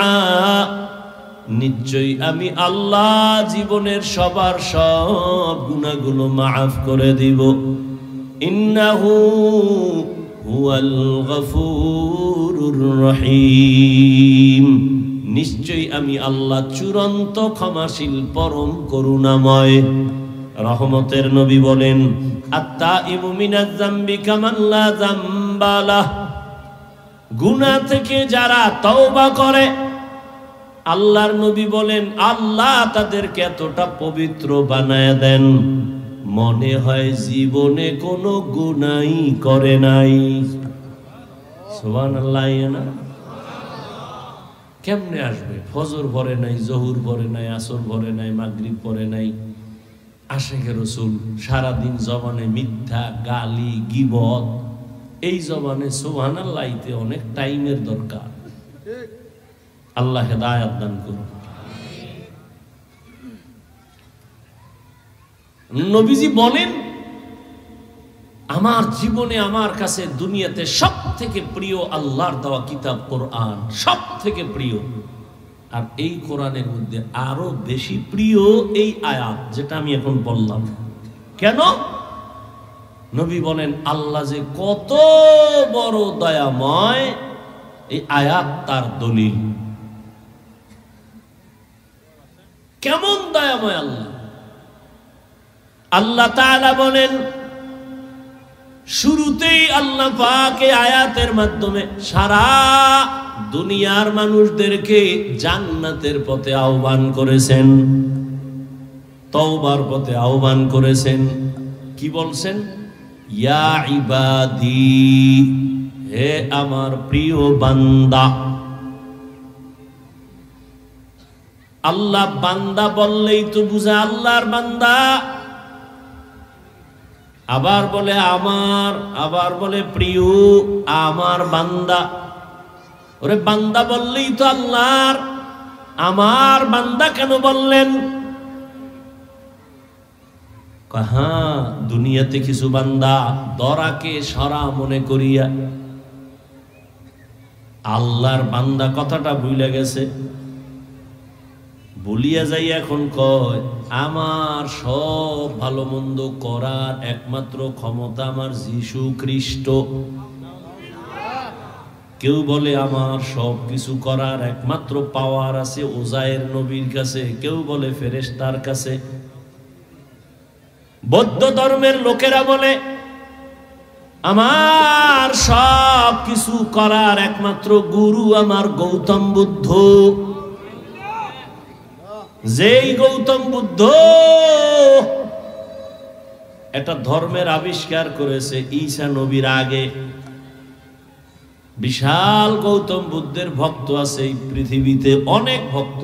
নিশ্চয়ই আমি আল্লাহ জীবনের সবার সব গুনাহগুলো মাফ করে দিব। ইন্নাহু হুয়াল গফুরুর রহিম, নিশ্চয়ই আমি আল্লাহ চূড়ান্ত ক্ষমাশীল পরম করুণাময়। রহমতের নবী বলেন আত্তাইবু মিনাজ যামবি কামান লা যামবা লাহ, গুনাহ থেকে যারা তওবা করে, আল্লাহর নবী বলেন আল্লাহ তাদেরকে এতটা পবিত্র বানায় দেন মনে হয় জীবনে কোনো গুনাহই করে নাই। সুবহানাল্লাহ। না কেমনে আসবে? ফজর পড়ে নাই, জহুর পড়ে নাই, আসর পড়ে নাই, মাগরিব পড়ে নাই, আশিকে রাসূল সারাদিন জবানে মিথ্যা, গালি, গীবত, এই জবানে সুবহানাল্লাহতে অনেক টাইমের দরকার। আল্লাহ হেদায়েত দান করুন। নবীজি বলেন আমার জীবনে আমার কাছে দুনিয়াতে সব থেকে প্রিয় আল্লাহর দেওয়া কিতাব কোরআন, সব থেকে প্রিয়। আর এই কোরআনের মধ্যে আরো বেশি প্রিয় এই আয়াত যেটা আমি এখন বললাম। কেন? নবী বলেন আল্লাহ যে কত বড় দয়াময়, এই আয়াত তার দলিল। কেমন দয়াময় আল্লাহ! আল্লাহ তাআলা বলেন শুরুতেই আল্লাহ পাক এই আয়াতের মাধ্যমে সারা দুনিয়ার মানুষদেরকে জান্নাতের পথে আহ্বান করেছেন, তওবার পথে আহ্বান করেছেন। কি বলছেন? ইয়া ইবাদি, হে আমার প্রিয় বান্দা। আল্লাহ বান্দা বললেই তো বুঝা আল্লাহর বান্দা। আবার বলে আমার, আবার বলে প্রিয় আমার বান্দা। ওরে বান্দা বললেই তো আল্লাহর, আমার বান্দা কেন বললেন? হ্যাঁ, দুনিয়াতে কিছু বান্দা দরাকে সরা মনে করিয়া আল্লাহর বান্দা কথাটা ভুলে গেছে। বলিয়া যাই এখন কয় আমার সব ভালো মন্দ করার একমাত্র ক্ষমতা আমার যীশু খ্রিস্ট। কেউ বলে আমার সব কিছু করার একমাত্র পাওয়ার আছে ওজায়ের নবীর কাছে, কেউ বলে ফেরেশতার কাছে। বৌদ্ধ ধর্মের লোকেরা বলে আমার সব কিছু করার একমাত্র গুরু আমার গৌতম বুদ্ধ। যেই গৌতম বুদ্ধ একটা ধর্মের আবিষ্কার করেছে ঈসা নবীর আগে, বিশাল গৌতম বুদ্ধের ভক্ত আছে এই পৃথিবীতে, অনেক ভক্ত।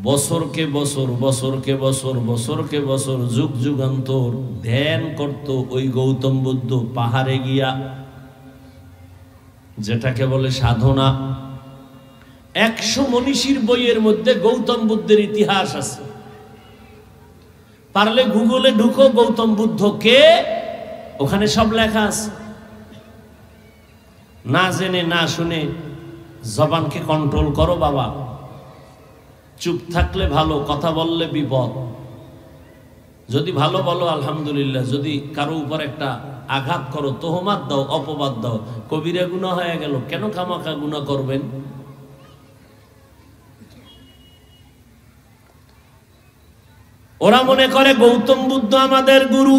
বছরকে বছর বছরকে বছর বছরকে বছর যুগ যুগান্তর ধ্যান করত ওই গৌতম বুদ্ধ পাহাড়ে গিয়া, যেটাকে বলে সাধনা। 100 মনীষীর বইয়ের মধ্যে গৌতম বুদ্ধের ইতিহাস আছে। পারলে গুগলে ঢুকো গৌতম বুদ্ধ কে, ওখানে সব লেখা আছে। না জেনে না শুনে জবানকে কন্ট্রোল করো বাবা। চুপ থাকলে ভালো, কথা বললে বিপদ। যদি ভালো বলো আলহামদুলিল্লাহ, যদি কারো উপর একটা আঘাত করো, তোহমাত দাও, অপবাদ দাও, কবিরা গুনাহ হয়ে গেল। কেন খামাখা গুনাহ করবেন? ওরা মনে করে গৌতম বুদ্ধ আমাদের গুরু।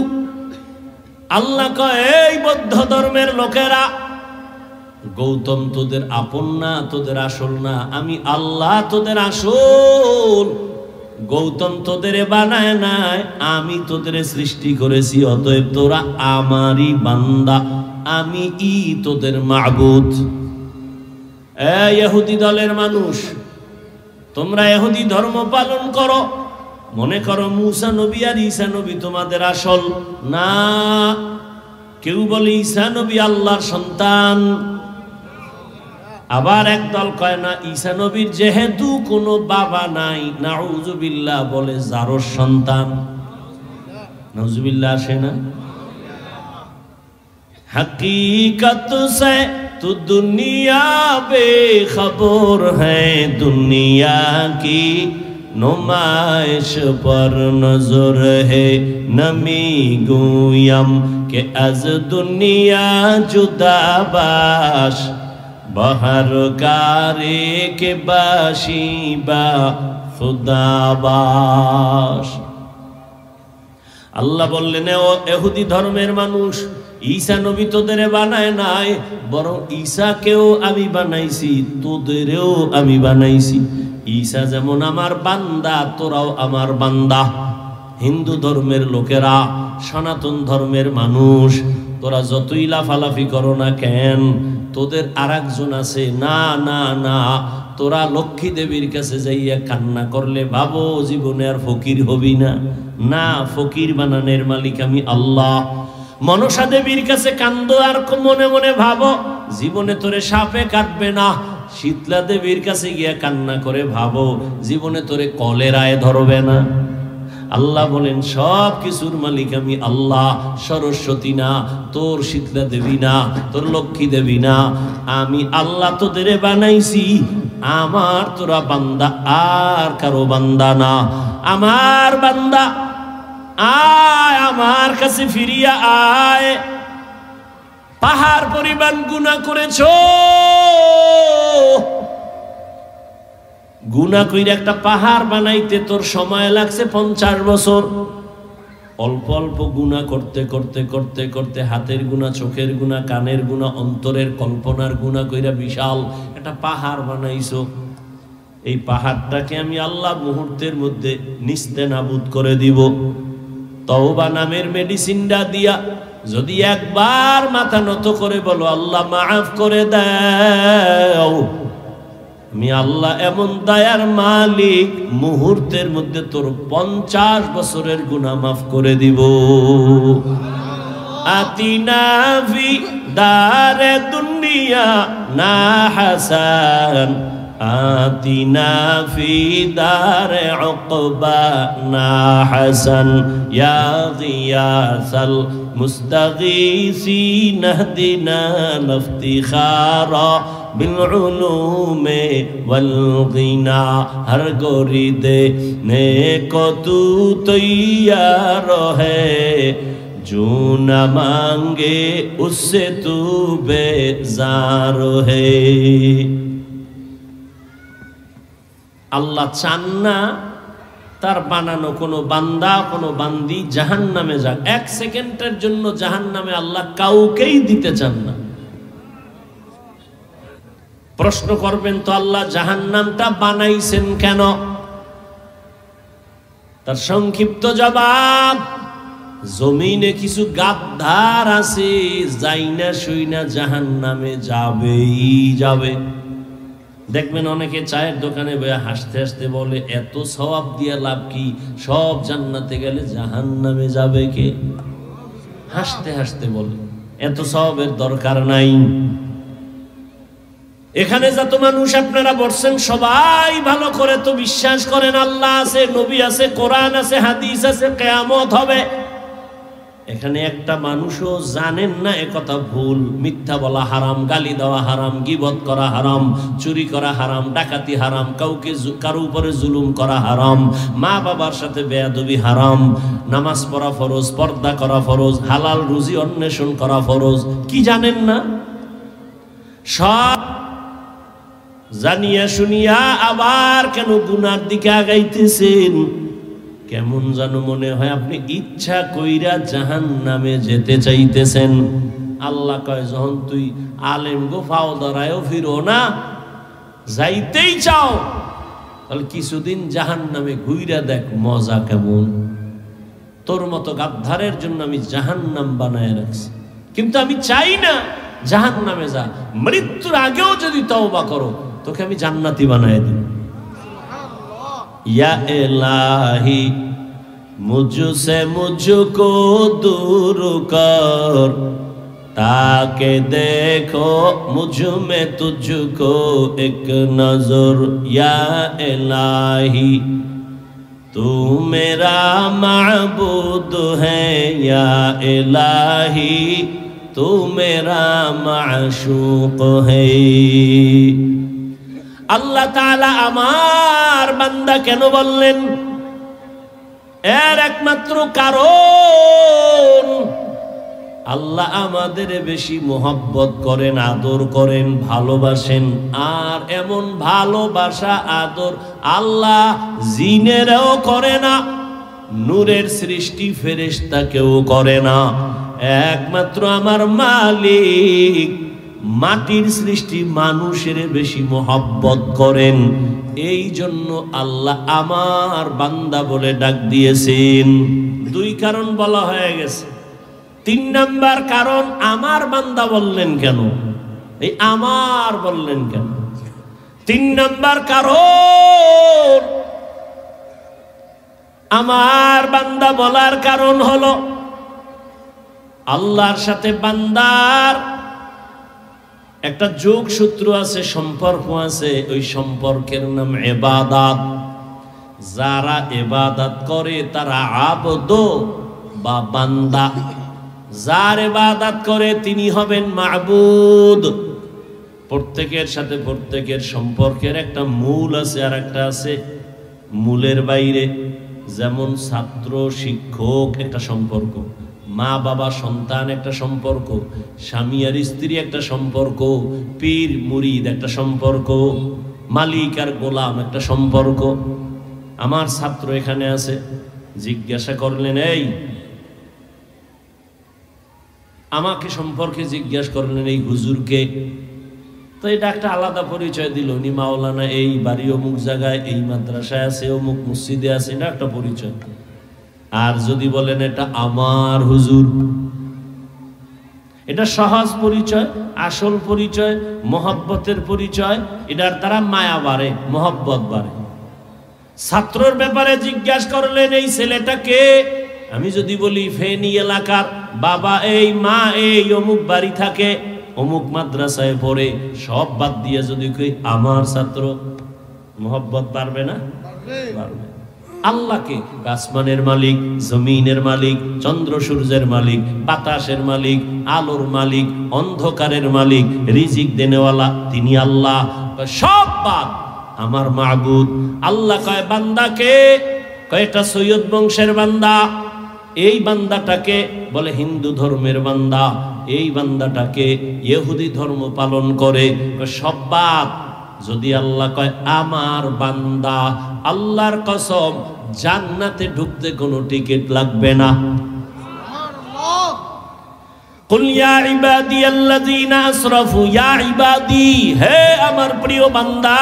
আল্লাহ কয় এই বৌদ্ধ ধর্মের লোকেরা, গৌতম তোদের আপন না, তোদের আসল না, আমি আল্লাহ তোদের আসল। গৌতম তোদের বানায় নাই, আমি তোদের সৃষ্টি করেছি। অতএব তোরা আমারই বান্দা, আমি তোদের মাবুদ। ইহুদি দলের মানুষ, তোমরা ইহুদি ধর্ম পালন করো, মনে করো মুসা নবী আর ঈসা নবী তোমাদের আসল। না, কেউ বলে ঈসা নবী আল্লাহর সন্তান, আবার একদল কয় না ঈসা নবীর যেহেতু কোনো বাবা নাই, নাউজুবিল্লাহ বলে জারর সন্তান। নাউজুবিল্লাহ আসে না? हकीकत से तो दुनिया बेखबर है, दुनिया की नुमाइश पर नजर है। नमी गुयम के अज दुनिया जुदा बाश, बहर कारे के बाशी बा खुदा बाश। আল্লাহ বললেন ও ইহুদি ধর্মের মানুষ, ঈসা নবী তোদের বানায় নাই, বরং ঈসাকেও আমি বানাইছি, তোদেরও আমি বানাইছি। ঈসা যেমন আমার বান্দা, তোরাও আমার বান্দা। হিন্দু ধর্মের লোকেরা, সনাতন ধর্মের মানুষ, তোরা যতই লাফালাফি করো না কেন, তোদের আরেকজন আছে। না না না, তোরা লক্ষ্মী দেবীর কাছে যাইয়া কান্না করলে ভাবো জীবনে আর ফকির হবি না। না, ফকির বানানের মালিক আমি আল্লাহ। মনসা দেবীর কাছে কান্দো আর মনে মনে ভাবো জীবনে তোরে সাপে কাটবে না। শীতলা দেবীর কাছে গিয়া কান্না করে ভাবো জীবনে তোরে কলেরায় ধরবে না। আল্লাহ বলেন সব কিছুর মালিক আমি আল্লাহ। সরস্বতী না, তোর শীতলা দেবী না, তোর লক্ষ্মী দেবী না, আমি আল্লাহ তোদের বানাইছি। আমার তোরা বান্দা, আর কারো বান্দা না। আমার বান্দা আয়, আমার কাছে ফিরিয়া আয়। পাহাড় পরিমাণ গুনাহ করেছো, গুনাহ কইরা একটা পাহাড় বানাইতে তোর সময় লাগছে 50 বছর। অল্প অল্প গুনাহ করতে করতে করতে করতে হাতের গুনাহ, চোখের গুনাহ, কানের গুনাহ, অন্তরের কল্পনার গুনাহ কইরা বিশাল একটা পাহাড় বানাইছো। এই পাহাড়টাকে আমি আল্লাহ মুহূর্তের মধ্যে নিস্তেনাবুদ করে দিব। তওবা নামের মেডিসিনটা দিয়া যদি একবার মাথা নত করে বলো আল্লাহ মাফ করে দাও, আমি আল্লাহ এমন দয়ার মালিক, মুহূর্তের মধ্যে তোর 50 বছরের গুনাহ মাফ করে দিব। আতিনা ফি দারে দুনিয়া না হাসান, আতিনা ফি দারে উকবা না হাসান, ইয়া গিয়াসাল মুস্তাগীসিন ইহদিনা ইফতিখারা بالعلوم والغنا ہر گوری دینے کو تو تیار ہے جو نہ مانگے اس سے تو بیزار ہے আল্লাহ চান না তার বানানো কোনো বান্দা কোনো বান্দি জাহান্নামে যাক এক সেকেন্ডের জন্য জাহান্নামে আল্লাহ কাউকেই দিতে চান না প্রশ্ন করবেন তো আল্লাহ জাহান্নামটা বানাইছেন কেন তার সংক্ষিপ্ত জবাব জমিনে কিছু গাদ্দার আছে যাইনা শুইনা জাহান্নামে যাবেই যাবে দেখবেন অনেকে চায়ের দোকানে বসে হাসতে হাসতে বলে এত সওয়াব দিয়ে লাভ কি সব জান্নাতে গেলে জাহান্নামে যাবে কে হাসতে হাসতে বলে এত সওয়াবের দরকার নাই এখানে যত মানুষ আপনারা বলছেন সবাই ভালো করে তো বিশ্বাস করেন আল্লাহ আছে নবী আছে কোরআন আছে হাদিস আছে কিয়ামত হবে এখানে একটা মানুষও জানেন না একথা ভুল মিথ্যা বলা হারাম গালি দেওয়া হারাম গীবত করা হারাম চুরি করা হারাম ডাকাতি হারাম কারো উপরে জুলুম করা হারাম মা বাবার সাথে বেয়াদবি হারাম নামাজ পড়া ফরজ পর্দা করা ফরজ হালাল রুজি অন্বেষণ করা ফরজ কি জানেন না সব জানিয়া শুনিয়া আবার কেন গুনার দিকে আগাইতেছেন কেমন যেন মনে হয় আপনি ইচ্ছা কইরা জাহান্নামে যেতে চাইতেছেন আল্লাহ কয় যখন তুই আলেম গো ফাও ধরায়ও ফিরো না যাইতেই চাও তাহলে কিছুদিন জাহান্নামে ঘুইরা দেখ মজা কেমন তোর মতো গাদ্দারের জন্য আমি জাহান্নাম বানায় রাখছি কিন্তু আমি চাই না জাহান্নামে যা মৃত্যুর আগেও যদি তওবা করো তোকে আমি জান্নাতি বানায় দিব या इलाही मुझसे मुझको दूर कर ताकि देखो मुझ में तुझको एक नजर या इलाही तू मेरा माबूद है या इलाही तू मेरा माशूक है আল্লাহ তাআলা আমার বান্দা কেন বললেন এর একমাত্র কারণ আল্লাহ আমাদের বেশি মোহাব্বত করেন আদর করেন ভালোবাসেন আর এমন ভালোবাসা আদর আল্লাহ জিনেরও করে না নূরের সৃষ্টি ফেরেশতাকেও করে না একমাত্র আমার মালিক মাটির সৃষ্টি মানুষের বেশি মোহাব্বত করেন এই জন্য আল্লাহ আমার বান্দা বলে ডাক দিয়েছেন দুই কারণ বলা হয়ে গেছে তিন নাম্বার কারণ আমার বান্দা বললেন কেন এই আমার বললেন কেন তিন নাম্বার কারণ আমার বান্দা বলার কারণ হলো আল্লাহর সাথে বান্দার একটা যোগসূত্র আছে সম্পর্ক আছে ওই সম্পর্কের নাম ইবাদত যারা ইবাদত করে তারা আবদ বা বান্দা যার ইবাদত করে তিনি হবেন মাবুদ প্রত্যেকের সাথে প্রত্যেকের সম্পর্কের একটা মূল আছে আর একটা আছে মূলের বাইরে যেমন ছাত্র শিক্ষক একটা সম্পর্ক মা বাবা সন্তান একটা সম্পর্ক স্বামী আর স্ত্রী একটা সম্পর্ক পীর মুরিদ একটা সম্পর্ক মালিক আর গোলাম একটা সম্পর্ক আমার ছাত্র এখানে আছে জিজ্ঞাসা করলেন এই আমাকে সম্পর্কে জিজ্ঞাসা করলেন এই হুজুরকে তো এটা একটা আলাদা পরিচয় দিল উনি মাওলানা এই বাড়ি অমুক জায়গায় এই মাদ্রাসায় আছে অমুক মসজিদে আছে এটা একটা পরিচয় আর যদি বলেন এটা আমার হুজুর এটা সহজ পরিচয় আসল পরিচয় মোহাব্বতের পরিচয় এটার দ্বারা মায়া বাড়ে মোহাব্বত বাড়ে ছাত্রর ব্যাপারে জিজ্ঞাসা করলেন এই ছেলেটাকে আমি যদি বলি ফেনী এলাকার বাবা এই মা এই অমুক বাড়ি থাকে অমুক মাদ্রাসায় পড়ে সব বাদ দিয়ে যদি কই আমার ছাত্র মোহাব্বত বাড়বে না বাড়বে আল্লাহকে। আসমানের মালিক, জমিনের মালিক, চন্দ্র সূর্যের মালিক, বাতাসের মালিক, আলোর মালিক, অন্ধকারের মালিক, রিজিক দেনেওয়ালা তিনি আল্লাহ। সব বাদ আমার মাবুদ। আল্লাহ কয় বান্দাকে, কয়টা সৈয়দ বংশের বান্দা, এই বান্দাটাকে বলে হিন্দু ধর্মের বান্দা, এই বান্দাটাকে ইহুদি ধর্ম পালন করে, সব বাদ। যদি আল্লাহ কয় আমার বান্দা, আল্লাহর কসম জান্নাতে ঢুকতে কোনো টিকিট লাগবে না। কুল ইয়া ইবাদিয়াল্লাযীনা আসরাফু, ইয়া ইবাদি, হে আমার প্রিয় বান্দা,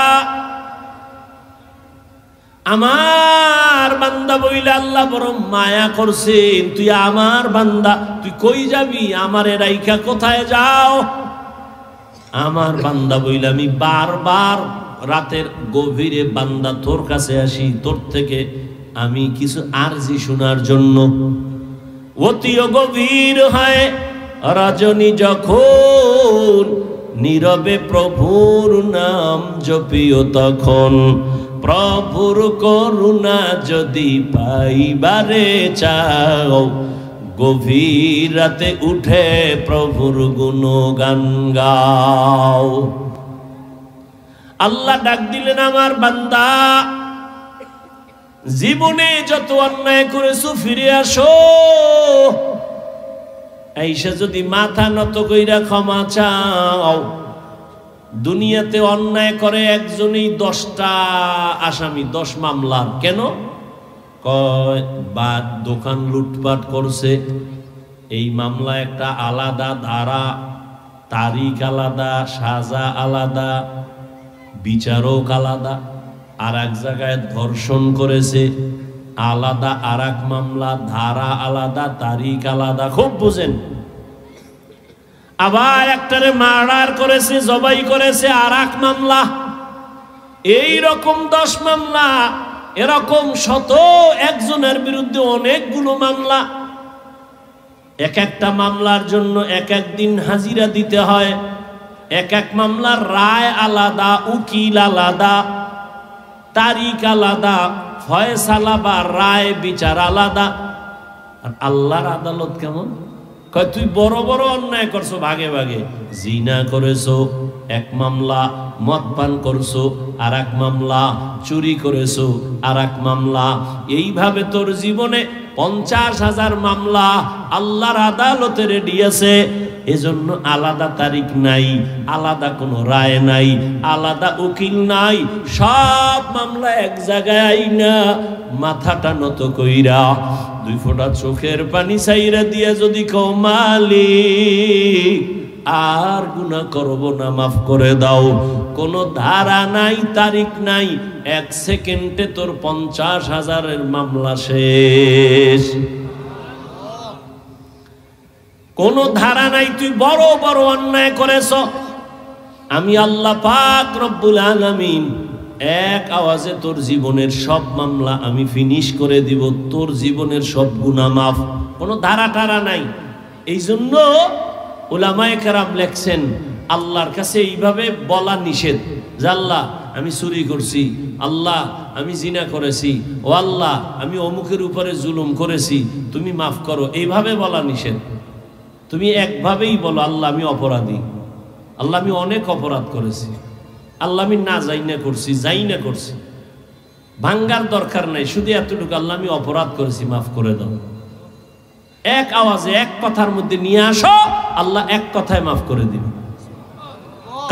আমার বান্দা বইলে আল্লাহ বড় মায়া করছেন, তুই আমার বান্দা, তুই কই যাবি, আমারে রাইখা কোথায় যাও? আমার বান্দা বইলে আমি বারবার রাতের গভীরে বান্দা তোর কাছে আসি, তোর থেকে আমি কিছু আরজি শোনার জন্য। অতিও গভীর হয় রজনী যখন, নীরবে প্রভুর নাম জপিও তখন, প্রভুর করুণা যদি পাইবারে চাও, গভীর রাতে উঠে প্রভুর গুণগান গাও। আল্লাহ ডাক দিলেন আমার বান্দা, জীবনে যত অন্যায় করেছো ফিরে আসো, আইসা যদি মাথা নত কইরা ক্ষমা চাও। দুনিয়াতে অন্যায় করে একজনই 10টা আসামি, 10 মামলার। কেন? কয় বা দোকান লুটপাট করছে, এই মামলা একটা আলাদা ধারা, তারিখ আলাদা, সাজা আলাদা, বিচারক আলাদা। আর এক জায়গায় ধর্ষণ করেছে, আলাদা আর এক মামলা, ধারা আলাদা, তারিখ আলাদা। খুব বুঝেন। আবার একটারে মার্ডার করেছে, জবাই করেছে, আর এক মামলা। এই রকম 10 মামলা, এরকম শত একজনের বিরুদ্ধে অনেকগুলো মামলা। এক একটা মামলার জন্য এক এক দিন হাজিরা দিতে হয়, এক এক মামলার রায় আলাদা, উকিল আলাদা, তারিখ আলাদা, ফয়সালা বা রায় বিচার আলাদা। আর আল্লাহর আদালত কেমন? কয় তুই বড় বড় অন্যায় করছো ভাগে ভাগে, জিনা করেছো এক মামলা, মদ পান করছো আর এক মামলা, চুরি করেছো আর এক মামলা। এইভাবে তোর জীবনে 50,000 মামলা আল্লাহর আদালতে রেডি আছে। এজন্য আলাদা তারিখ নাই, আলাদা কোনো রায় নাই, আলাদা উকিল নাই, সব মামলা এক জায়গায় না। মাথাটা নত কইরা 2 ফোঁটা চোখের পানি ছাইরা দিয়া যদি কও মালিক আর গুনাহ করব না, মাফ করে দাও, কোনো ধারা নাই, তারিখ নাই, 1 সেকেন্ডে তোর 50,000-এর মামলা শেষ। কোনো ধারা নাই, তুই বড় বড় অন্যায় করেছ, আমি আল্লাহ পাক রব্বুল আলামিন এক আওয়াজে তোর জীবনের সব মামলা আমি ফিনিশ করে দিব, তোর জীবনের সব গুনাহ মাফ। কোনো ধারা টারা নাই। এই জন্য উলামায়ে কেরাম লেখছেন, আল্লাহর কাছে এইভাবে বলা নিষেধ যে আল্লাহ আমি চুরি করছি, আল্লাহ আমি জিনা করেছি, ও আল্লাহ আমি অমুকের উপরে জুলুম করেছি, তুমি মাফ করো। এইভাবে বলা নিষেধ। তুমি একভাবেই বলো আল্লাহ আমি অপরাধী, আল্লাহ আমি অনেক অপরাধ করেছি, আল্লাহ আমি না যাই না করছি, যাই না করছি। ভাঙ্গার দরকার নাই, শুধু এতটুকু আল্লাহ আমি অপরাধ করেছি, মাফ করে দাও। এক আওয়াজে এক কথার মধ্যে নিয়ে আসো, আল্লাহ এক কথায় মাফ করে দিবে।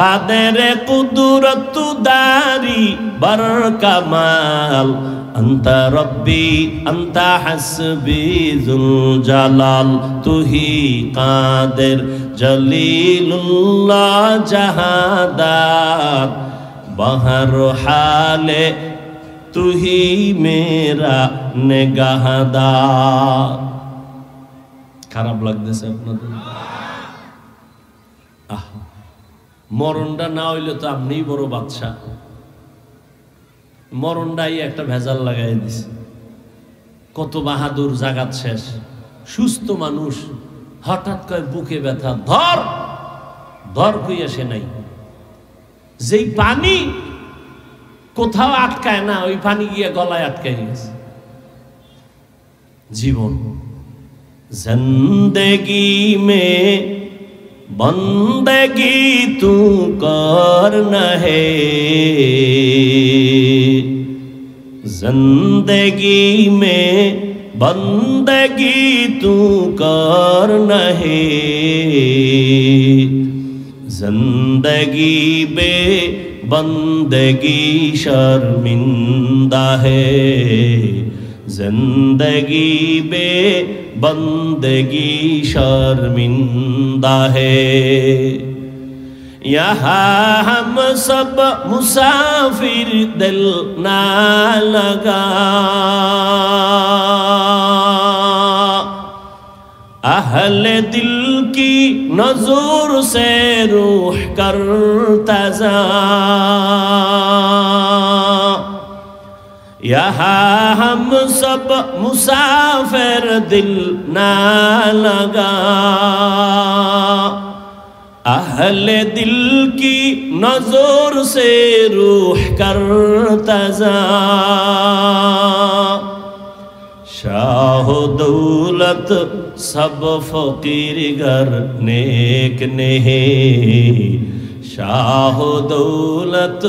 কাদের কুদরত দারি বার কামাল, আন্তা রব্বি আন্তা হাসবি যুল জালাল, তুহি কাদের জলিলুল্লাহ জাহাদাত, বহর হালে তুহি মেরা নেগাহদার। খারাপ লাগতেছে আপনাদের? মরণটা না হইলে তো আপনিই বড় বাদশা। মরণটাই একটা ভেজাল লাগাই দিছে। কত বাহাদুর, জাগাত শেষ। সুস্থ মানুষ হঠাৎ করে বুকে ব্যথা, ধর ধর কইয়া সে নাই। যেই পানি কোথাও আটকায় না, ওই পানি গিয়ে গলায় আটকায় গেছে। জীবন। জিন্দগি মে বন্দগি তু করনা হে, जिंदगी में बंदगी तू करना है, जिंदगी बे बंदगी शर्मिंदा है, जिंदगी बे बंदगी शर्मिंदा है। यहाँ हम सब मुसाफिर दिल ना लगा, अहले दिल की नजर से रूह करता जा, यहाँ हम सब मुसाफिर दिल ना लगा, अहले दिल की नजर से रूह करता जा, शाह दौलत सब फकीर गर नेक नेहे, शाह दौलत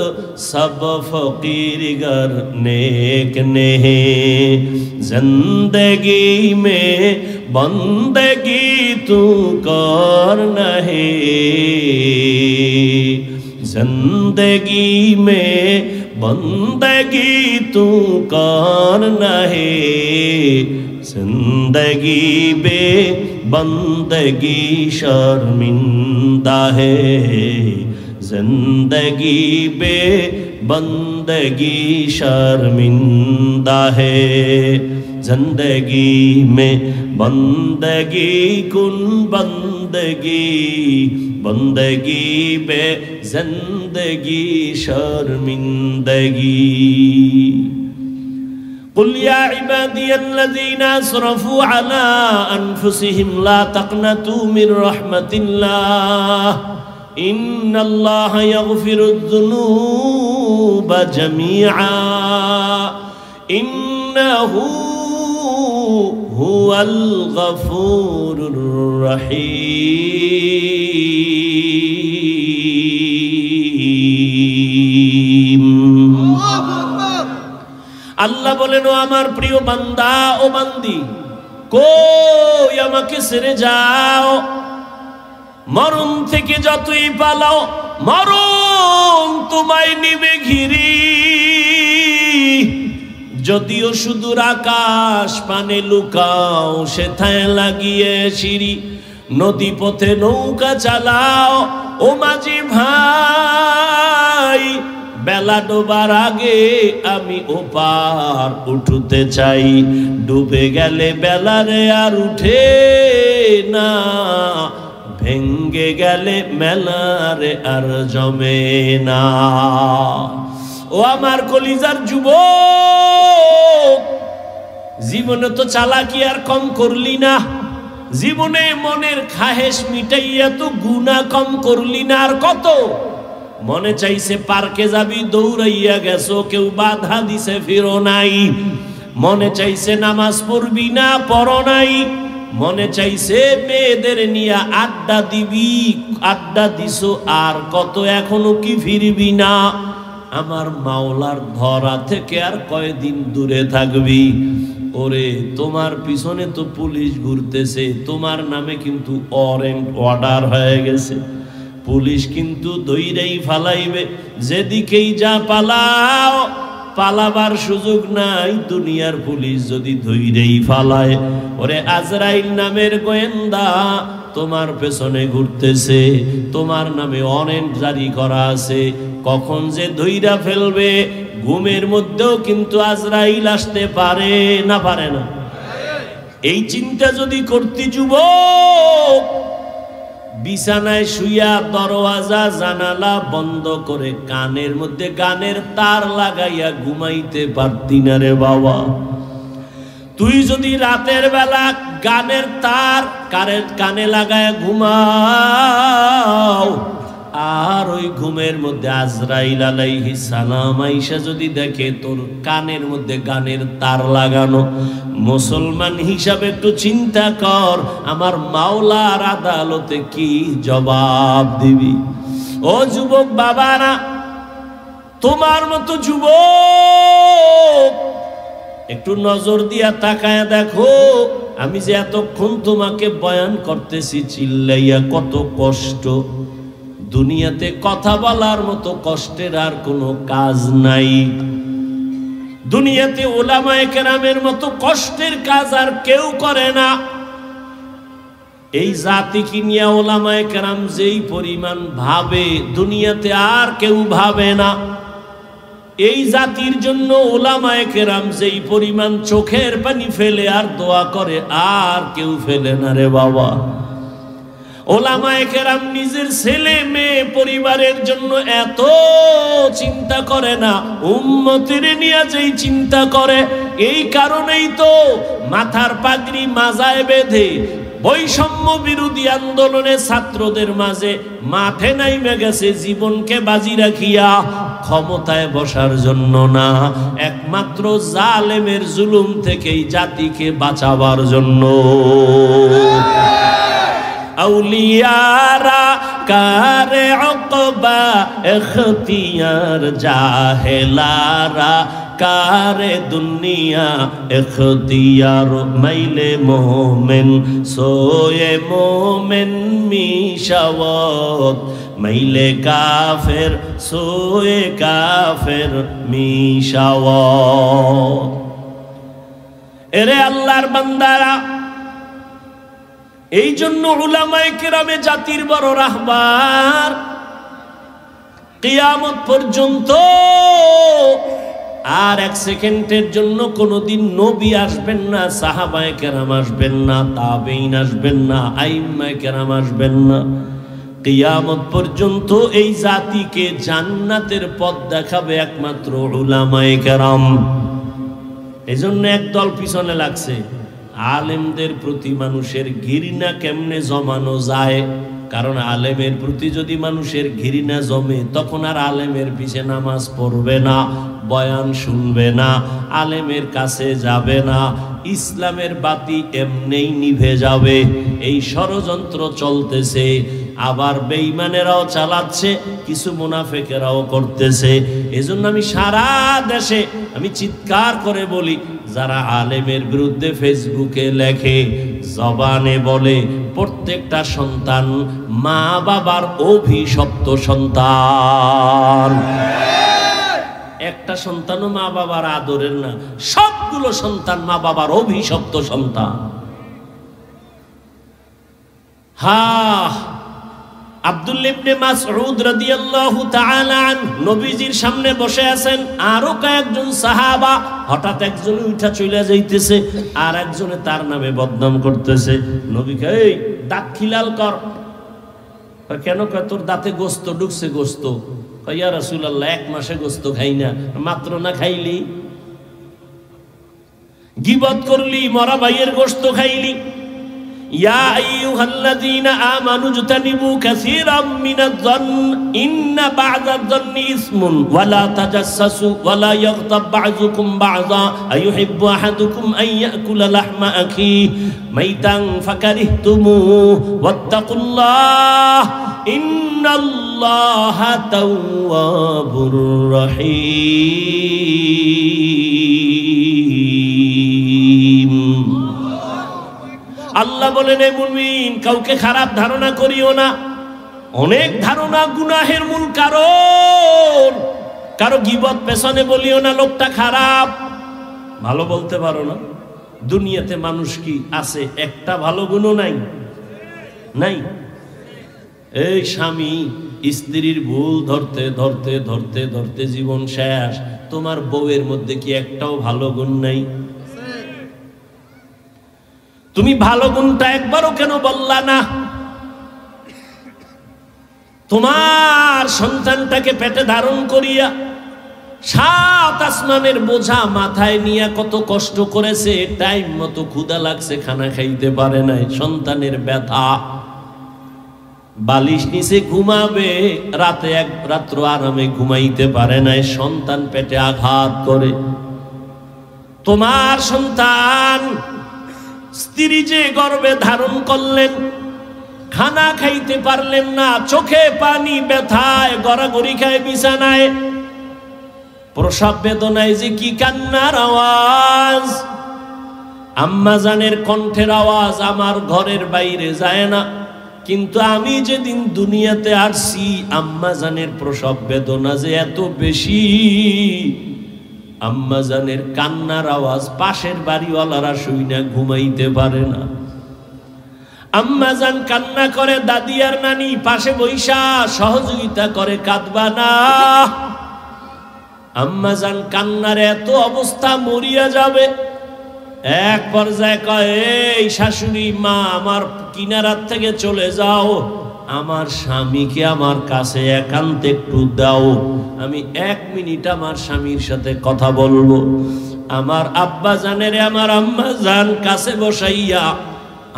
सब फकीर गर नेक नेहे, जिंदगी में बंदगी तू करना है, जिंदगी में बंदगी तू करना है, जिंदगी बे बंदगी शर्मिंदा है, जिंदगी बे बंदगी शर्मिंदा है, जिंदगी में बंदगी कुन बंदगी, बंदगी बे जिंदगी शर्मिंदगी। कुल या इबादियल्लज़ीना असरफ़ू अला अनफुसिहिम ला तक़नतू मिन रहमतिल्लाह, इन्नल्लाह यग़फ़िरुज़्ज़ुनूब जमीआ, इन्नहू हुवल गफ़ूरुर रहीम। আল্লাহ বলেন, ও আমার প্রিয় বান্দা ও বান্দি, কই আমাকে ছেড়ে যাও, মরণ থেকে যতই পালাও মরণ তোমায় নিবে ঘিরি, যদিও সুদূর আকাশ পানে লুকাও সেথায় লাগিয়ে সিঁড়ি, নদী পথে নৌকা চালাও ও মাঝি ভাই, বেলা ডোবার আগে আমি ওপার উঠতে চাই, ডুবে গেলে বেলারে আর উঠে না, ভেঙ্গে গেলে মেলারে আর জমে না। ও আমার কলিজার যুবক, জীবনে তো চালাকি আর কম করলি না, জীবনে মনের খাহেশ মিটাইয়া তো গুনাহ কম করলি না, আর কত? মনে চাইছে পার্কে যাবি দৌড়াইয়া গেছো, কেউ বাধা দিছে ফিরো নাই, মনে চাইছে নামাজ পড়বি না পড়ো নাই, মনে চাইছে মেয়েদের নিয়ে আড্ডা দিবি আড্ডা দিছো, আর কত এখনো কি ফিরবি না? আমার মাওলার ধরা থেকে আর কয়দিন দূরে থাকবি? ওরে তোমার পিছনে তো পুলিশ ঘুরতেছে, তোমার নামে কিন্তু ওয়ারেন্ট অর্ডার হয়ে গেছে, পুলিশ কিন্তু দইরাই ফালাইবে, যেদিকেই যা পালাও পালাবার সুযোগ নাই। দুনিয়ার পুলিশ যদি ধইরেই ফালায়, ওরে আজরাইল নামের গোয়েন্দা তোমার পেছনে ঘুরতেছে, তোমার নামে ওয়ারেন্ট জারি করা আছে, কখন যে ধইরা ফেলবে ঘুমের মধ্যেও কিন্তু আজরাইল আসতে পারে না, পারে না? এই চিন্তা যদি করতে যুবক বিছানায় শুইয়া দরওয়াজা জানালা বন্ধ করে কানের মধ্যে গানের তার লাগাইয়া ঘুমাইতে পারতি না রে বাবা। তুই যদি রাতের বেলা গানের তার কানে লাগাইয়া ঘুমাও, আর ওই ঘুমের মধ্যে আজরাইল আলাইহিস সালাম আইসা যদি দেখে তোর কানের মধ্যে গানের তার লাগানো, মুসলমান হিসাবে একটু চিন্তা কর আমার মাওলার আদালতে কি জবাব দিবি? ও যুবক বাবারা, তোমার মতো যুবক একটু নজর দিয়া তাকায় দেখো, আমি যে এতক্ষণ তোমাকে বয়ান করতেছি চিল্লাইয়া, কত কষ্ট। দুনিয়াতে কথা বলার মতো কষ্টের আর কোনো কাজ নাই। দুনিয়াতে উলামায়ে কেরামের মতো কষ্টের কাজ আর কেউ করে না। এই জাতিকে নিয়ে উলামায়ে কেরাম যেই পরিমাণ ভাবে, দুনিয়াতে আর কেউ ভাবে না। এই জাতির জন্য উলামায়ে কেরাম যেই পরিমাণ চোখের পানি ফেলে আর দোয়া করে, আর কেউ ফেলে না রে বাবা। উলামায়ে কেরাম নিজের ছেলে মেয়ে পরিবারের জন্য এত চিন্তা করে না, উম্মতের নিয়ে যেই চিন্তা করে। এই কারণেই তো মাথার পাগড়ি মাজায় বেঁধে বৈষম্য বিরোধী আন্দোলনে ছাত্রদের মাঝে মাঠে নাইমে গেছে জীবনকে বাজি রাখিয়া, ক্ষমতায় বসার জন্য না, একমাত্র জালেমের জুলুম থেকেই জাতিকে বাঁচাবার জন্য। আউলিয়ারা কারে উকবা ইখতিয়ার, জাহেলারা কারে দুনিয়া ইখতিয়ার, মাইলে মোমেন সোয়ে মোমেন মিশাওয়াত, মাইলে কাফের সোয়ে কাফের মিশাওয়াত। এরে আল্লাহর বান্দারা, এই জন্য উলামায়ে কেরামে জাতির বড় রাহবার। কিয়ামত পর্যন্ত আর এক সেকেন্ডের জন্য কোনোদিন নবী আসবেন না, সাহাবায়ে কেরাম আসবেন না, তাবেঈন আসবেন না, আইম্মায়ে কেরাম আসবেন না। কিয়ামত পর্যন্ত এই জাতিকে জান্নাতের পথ দেখাবে একমাত্র উলামায়ে কেরাম। এজন্য একদল পিছনে লাগছে, আলেমদের প্রতি মানুষের ঘৃণা কেমনে জমানো যায়। কারণ আলেমের প্রতি যদি মানুষের ঘৃণা জমে, তখন আর আলেমের পিছে নামাজ পড়বে না, বয়ান শুনবে না, আলেমের কাছে যাবে না, ইসলামের বাতি এমনেই নিভে যাবে। এই ষড়যন্ত্র চলতেছে, আবার বেঈমানেরাও চালাচ্ছে, কিছু মুনাফিকেরাও করতেছে। এজন্য আমি সারা দেশে আমি চিৎকার করে বলি, যারা আলেমের বিরুদ্ধে ফেসবুকে লেখে, জবানে বলে, প্রত্যেকটা সন্তান মা বাবার অভিশপ্ত সন্তান। একটা সন্তানও মা বাবার আদরের না, সবগুলো সন্তান মা বাবার অভিশপ্ত সন্তান। আব্দুল্লাহ ইবনে মাসউদ রাদিয়াল্লাহু তাআলা আনহু নবীজির সামনে বসে আছেন, আরো কয়েকজন সাহাবা। হঠাৎ একজন উঠা চলে যাইতেছে, আর একজনে তার নামে বদনাম করতেছে। নবীকে, এই দাঁত খিলাল কর। কেন? কয় তোর দাঁতে গোস্ত ঢুকছে। গোস্ত? কয় ইয়া রাসূলুল্লাহ, এক মাসে গোস্ত খাই না। মাত্র না খাইলি? গীবত করলি, মরা ভাইয়ের গোস্ত খাইলি। ইয়া আইয়ুহাল্লাযীনা আমানু জতানিবু কাসীরাম মিনায-যন্ন ইন্না বা'দায-যন্নি ইসমুন ওয়া লা তাজাসসু ওয়া লা ইয়াগতাব বা'যুকুম বা'যা আইয়ুহিব্বু আহাদুকুম আন ইয়াকুলা লাহমা আখিহি মাইতান ফাকারিহতুমুহু ওয়াত্তাকুল্লাহ ইন্নাল্লাহা তাওয়াবুর রহিম। আল্লাহ বলেন, এ মুমিন, কাউকে খারাপ ধারণা করিও না। অনেক ধারণা গুনাহের মূল কারণ। কারো গীবত পেছনে বলিও না লোকটা খারাপ। ভালো বলতে পারো না? দুনিয়াতে মানুষ কি আছে একটা ভালো গুণও নাই? নাই। এই স্বামী স্ত্রীর ভুল ধরতে ধরতে ধরতে ধরতে জীবন শেষ। তোমার বউয়ের মধ্যে কি একটাও ভালো গুণ নাই? তুমি ভালো গুণটা একবারও কেন বললা না? তোমার সন্তানটাকে পেটে ধারণ করিয়া 7 আসমানের বোঝা মাথায় নিয়ে কত কষ্ট করেছে, টাইম মতো ক্ষুধা লাগছে, খানা খাইতে পারে নাই, সন্তানের ব্যথা। বালিশ নিচে ঘুমাবে, রাতে এক রাত্র আরামে ঘুমাইতে পারে না, সন্তান পেটে আঘাত করে। তোমার সন্তান স্ত্রী যে গর্ভে ধারণ করলেন, খানা খাইতে পারলেন না, চোখে পানি, ব্যথায় গড়াগড়ি খায় বিছানায়, প্রসব বেদনায় যে কি কান্নার আওয়াজ, আম্মা জানের কণ্ঠের আওয়াজ আমার ঘরের বাইরে যায় না। কিন্তু আমি যেদিন দুনিয়াতে আসছি, আম্মা জানের প্রসব বেদনা যে এত বেশি, আম্মা জানের কান্নার আওয়াজ পাশের বাড়িওয়ালারা শুই না ঘুমাইতে পারে না। আম্মা জান কান্না করে, দাদি আর নানি পাশে বৈশা সহযোগিতা করে, কাঁদবা না। আম্মা জান কান্নার এত অবস্থা, মরিয়া যাবে। এক পর্যায়ে কয়, এই শাশুড়ি মা, আমার কিনারার থেকে চলে যাও, আমার স্বামীকে আমার কাছে একান্তে একটু দাও, আমি 1 মিনিট আমার স্বামীর সাথে কথা বলবো। আমার আব্বা জানের আমার আম্মা জান কাছে বসাইয়া,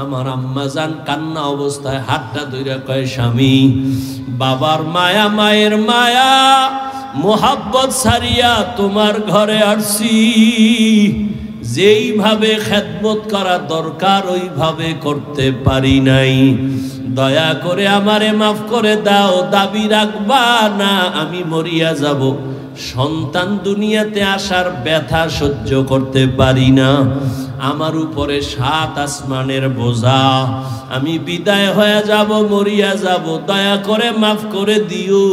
আমার আম্মা জান কান্না অবস্থায় হাতটা ধইরা কয়, স্বামী, বাবার মায়া, মায়ের মায়া, মোহাব্বত ছাড়িয়া তোমার ঘরে আসছি, যেইভাবে খেদমত করা দরকার ওইভাবে করতে পারি নাই, দয়া করে আমারে মাফ করে দাও, দাবি রাখবা না, আমি মরিয়া যাব। সন্তান দুনিয়াতে আসার ব্যথা সহ্য করতে পারি না, আমার উপরে 7 আসমানের বোঝা, আমি বিদায় হয়ে যাব, মরিয়া যাব, দয়া করে মাফ করে দিও,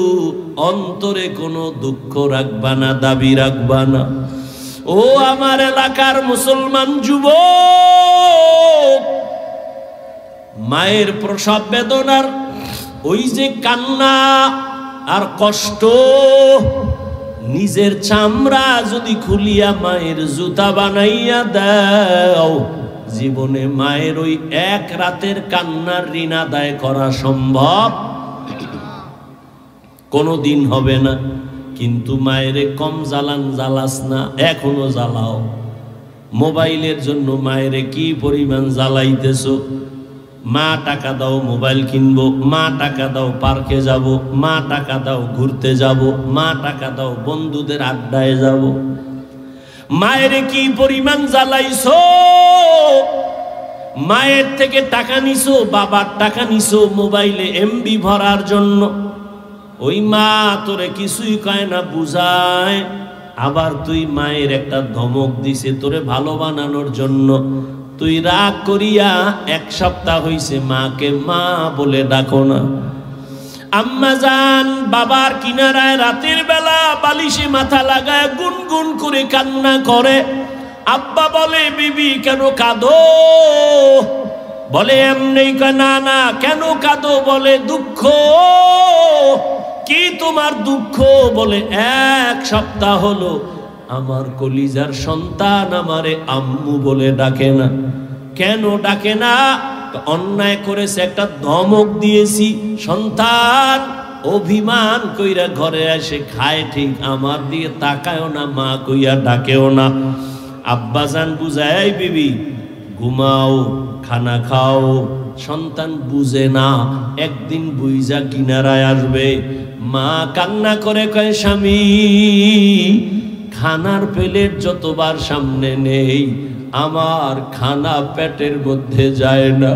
অন্তরে কোনো দুঃখ রাখবা না, দাবি রাখবা না। ও আমার এলাকার মুসলমান যুবক, মায়ের প্রসব বেদনার ওই যে কান্না আর কষ্ট, নিজের চামড়া যদি খুলিয়া মায়ের জুতা বানাইয়া দাও, জীবনে মায়ের ওই 1 রাতের কান্নার ঋণ আদায় করা সম্ভব কোনোদিন হবে না। কিন্তু মায়েরে কম জ্বালান, জ্বালাস না, এখনো জ্বালাও। মোবাইলের জন্য মায়েরে কি পরিমাণ জ্বালাইতেছো। মা টাকা দাও মোবাইল কিনবো, মা টাকা দাও পার্কে যাব, মা টাকা দাও ঘুরতে যাব, মা টাকা দাও বন্ধুদের আড্ডায় যাব। মায়েরে কি পরিমাণ জ্বালাইছো। মায়ের থেকে টাকা নিছো, বাবার টাকা নিছো মোবাইলে এমবি ভরার জন্য। ওই মা তোরে কিছুই কয় না, বুঝায়, আবার তুই মায়ের একটা ধমক দিছে তোরে ভালো বানানোর জন্য। তুই রাগ করিয়া 1 সপ্তাহ হইছে মাকে মা বলে ডাকো না। আম্মা জান বাবার কিনারায় রাতের বেলা বালিশে মাথা লাগায় গুনগুন করে কান্না করে। আব্বা বলে, বিবি কেন কাঁদো? বলে এমনি। না না, কেন কাঁদো? বলে দুঃখ। কি তোমার দুঃখ? বলে 1 সপ্তাহ হলো আমার কলিজার সন্তান আমারে আম্মু বলে ডাকে না। কেন ডাকে না? অন্যায় করেছে, একটা ধমক দিয়েছি। সন্তান অভিমান কইরা ঘরে এসে খায় ঠিক, আমার দিয়ে তাকায়ও না, মা কইয়া ডাকেও না। আব্বাজান বুঝায়, বিবি ঘুমাও, খানা খাও। সন্তান বুঝে না, একদিন বুঝা কিনারায় আসবে। মা কান্না করে কয়, স্বামী খানার প্লেট যতবার সামনে নেই আমার খানা পেটের মধ্যে যায় না।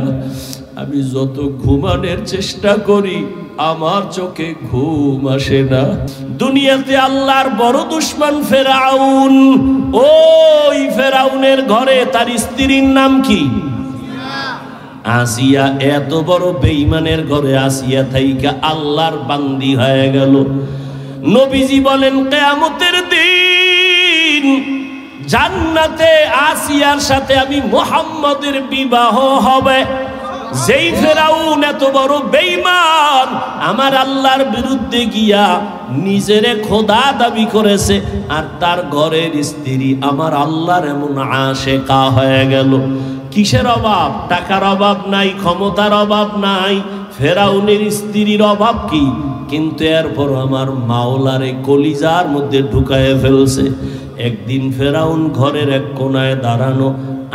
আমি যত ঘুমানোর চেষ্টা করি আমার চোখে ঘুম আসে না। দুনিয়াতে আল্লাহর বড় দুশমন ফেরাউন। ওই ফেরাউনের ঘরে তার স্ত্রীর নাম কি? আসিয়া। এত বড় বেঈমানের ঘরে আসিয়া থাইকা আল্লাহর বান্দি হয়ে গেল। নবীজি বলেন, কিয়ামতের দিন জান্নাতে আসিয়ার সাথে আমি মুহাম্মদের বিবাহ হবে। যেই ফেরাউন এত বড় বেঈমান, আমার আল্লাহর বিরুদ্ধে গিয়া নিজেরে খোদা দাবি করেছে, আর তার ঘরের স্ত্রী আমার আল্লাহর এমন আশেকা হয়ে গেল। কিসের অভাব? টাকার অভাব নাই, ক্ষমতার অভাব নাই, ফেরাউনের স্ত্রীর অভাব কি? কিন্তু এরপর আমার মাওলারে কলিজার মধ্যে ঢুকায় ফেলছে। একদিন ফেরাউন ঘরের এক কোনায় দাঁড়ানো,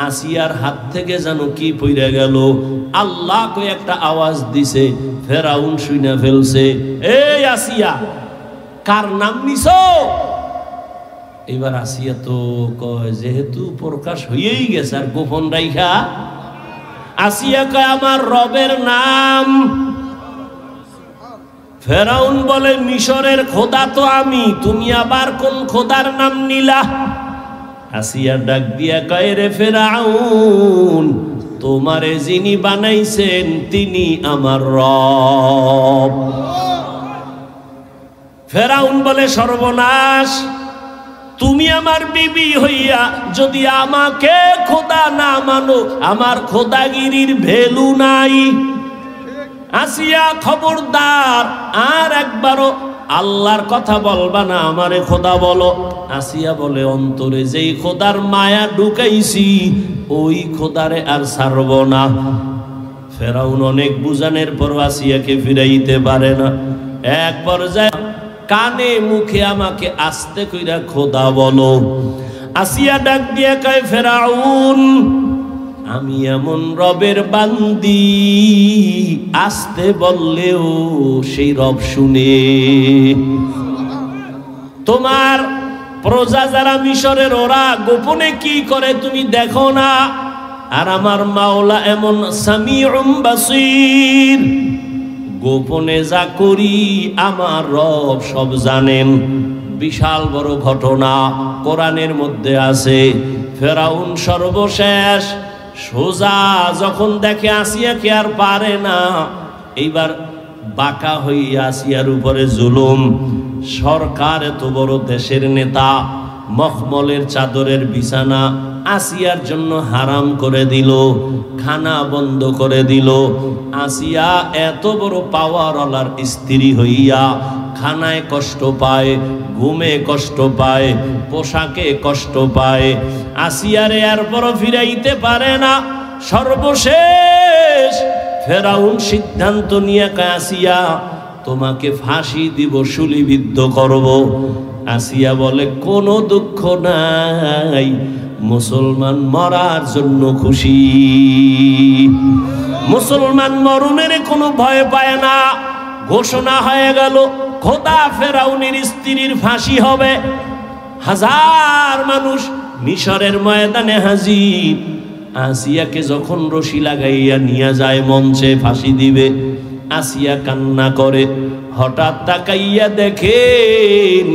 আসিয়ার হাত থেকে যেন কি পড়ে গেল। আল্লাহ কই একটা আওয়াজ দিছে, ফেরাউন শুনে ফেলছে, এই আসিয়া কার নাম নিছো? এবার আসিয়া তো কয়, যেহেতু প্রকাশ হয়েই গেছে আর গোপন রাইখা। আসিয়া কয়, আমার রবের নাম। ফেরাউন বলে, মিশরের খোদা তো আমি, তুমি আবার কোন খোদার নাম নিলা? আসিয়া ডাক দিয়া কয়, রে ফেরাউন, তোমারে যিনি বানাইছেন তিনি আমার রব। ফেরাউন বলে, সর্বনাশ, তুমি আমার বিবি হইয়া যদি আমাকে খোদা না মানো, আমার খোদাগিরির ভ্যালু নাই। আসিয়া খবরদার, আর একবারও আল্লাহর কথা বলবা না, আমারে খোদা বলো। আসিয়া বলে, অন্তরে যেই খোদার মায়া ঢুকাইছি ওই খোদারে আর ছাড়ব না। ফেরাউন অনেক বুঝানোর পর আসিয়াকে ফিরাইতে পারে না। এক পর্যায়ে কানে মুখে আমাকে আস্তে কইরা খোদা বলো। আসিয়া ডাক দিয়া কয়, ফেরাউন, আমি এমন রবের বান্দি, আস্তে বললেও সেই রব শুনে। তোমার প্রজা যারা মিশরের, ওরা গোপনে কি করে তুমি দেখো না, আর আমার মাওলা এমন সামিউম বাসীর, গোপনে যা করি আমার রব সব জানেন। বিশাল বড় ঘটনা কোরআনের মধ্যে আছে। ফেরাউন সর্বশেষ সোজা যখন দেখে আসিয়াকে আর পারে না, এইবার বাঁকা হইয়া আসিয়ার উপরে জুলুম। সরকার এত বড় দেশের নেতা, মখমলের চাদরের বিছানা আসিয়ার জন্য হারাম করে দিল, খানা বন্ধ করে দিল। আসিয়া এত বড় পাওয়ারওয়ালার স্ত্রী হইয়া খানায় কষ্ট পায়, ঘুমে কষ্ট পায়, পোশাকে কষ্ট পায়। আসিয়ারে এরপরও ফিরাইতে পারে না। সর্বশেষ ফেরাউন সিদ্ধান্ত নিয়ে কয়, আসিয়া তোমাকে ফাঁসি দিব, শুলিবিদ্ধ করব। আসিয়া বলে, কোনো দুঃখ নাই, মুসলমান মরার জন্য খুশি। মুসলমান মরণের কোনো ভয় পায় না। ঘোষণা হয়ে গেল, খোদা ফেরাউনের স্ত্রীর ফাঁসি হবে। হাজার মানুষ মিশরের ময়দানে হাজির। আসিয়াকে যখন রশি লাগাইয়া নিয়ে যায় মঞ্চে ফাঁসি দিবে, আসিয়া কান্না করে। হঠাৎ তাকাইয়া দেখেন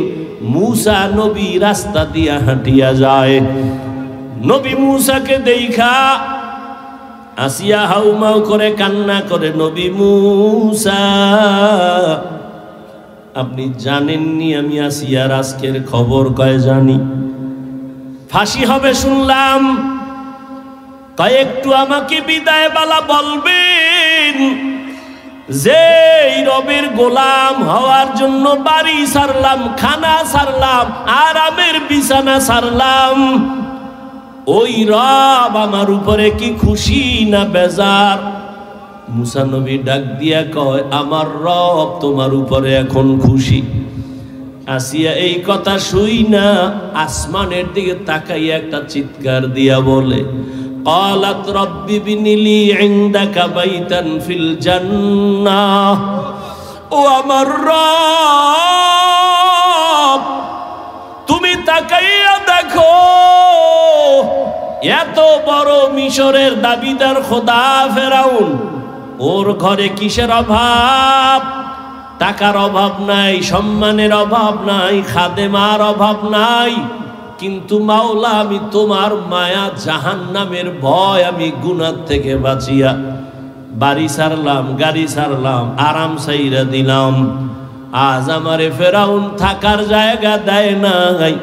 মূসা নবী রাস্তা দিয়া হাঁটিয়া যায়। নবী মূসাকে দেখা আসিয়া হাউমাউ করে কান্না করে, নবী মূসা, আপনি জানেননি আমি আসিয়ার আজকের খবর? কয়, জানি। ফাঁসি হবে শুনলাম, কয় একটু আমাকে বিদায় বালা বলবেন, যে রবের গোলাম হওয়ার জন্য বাড়ি ছাড়লাম, খানা ছাড়লাম, আরামের বিছানা ছাড়লাম, ওই রব আমার উপরে কি খুশি না বেজার? মুসা নবী ডাক দিয়া কয়, আমার রব তোমার উপরে এখন খুশি। আসিয়া এই কথা শুই না আসমানের দিকে তাকাইয়া একটা চিৎকার দিয়া বলে, قالت رب ابن لي عندك بيتا في الجنة। ও আমার রব, তুমি তাকাইয়া দেখো, এত বড় মিশরের দাবিদার খোদা ফেরাউন, ওর ঘরে কিসের অভাব? টাকার অভাব নাই, সম্মানের অভাব নাই, খাদেমার অভাব নাই। কিন্তু মাওলা, আমি তোমার মায়া জাহান্নামের ভয়, আমি গুনাহ থেকে বাঁচিয়া বাড়ি ছাড়লাম, গাড়ি ছাড়লাম, আরাম ছাইরা দিলাম। আজ আমারে ফেরাউন থাকার জায়গা দেয় নাই।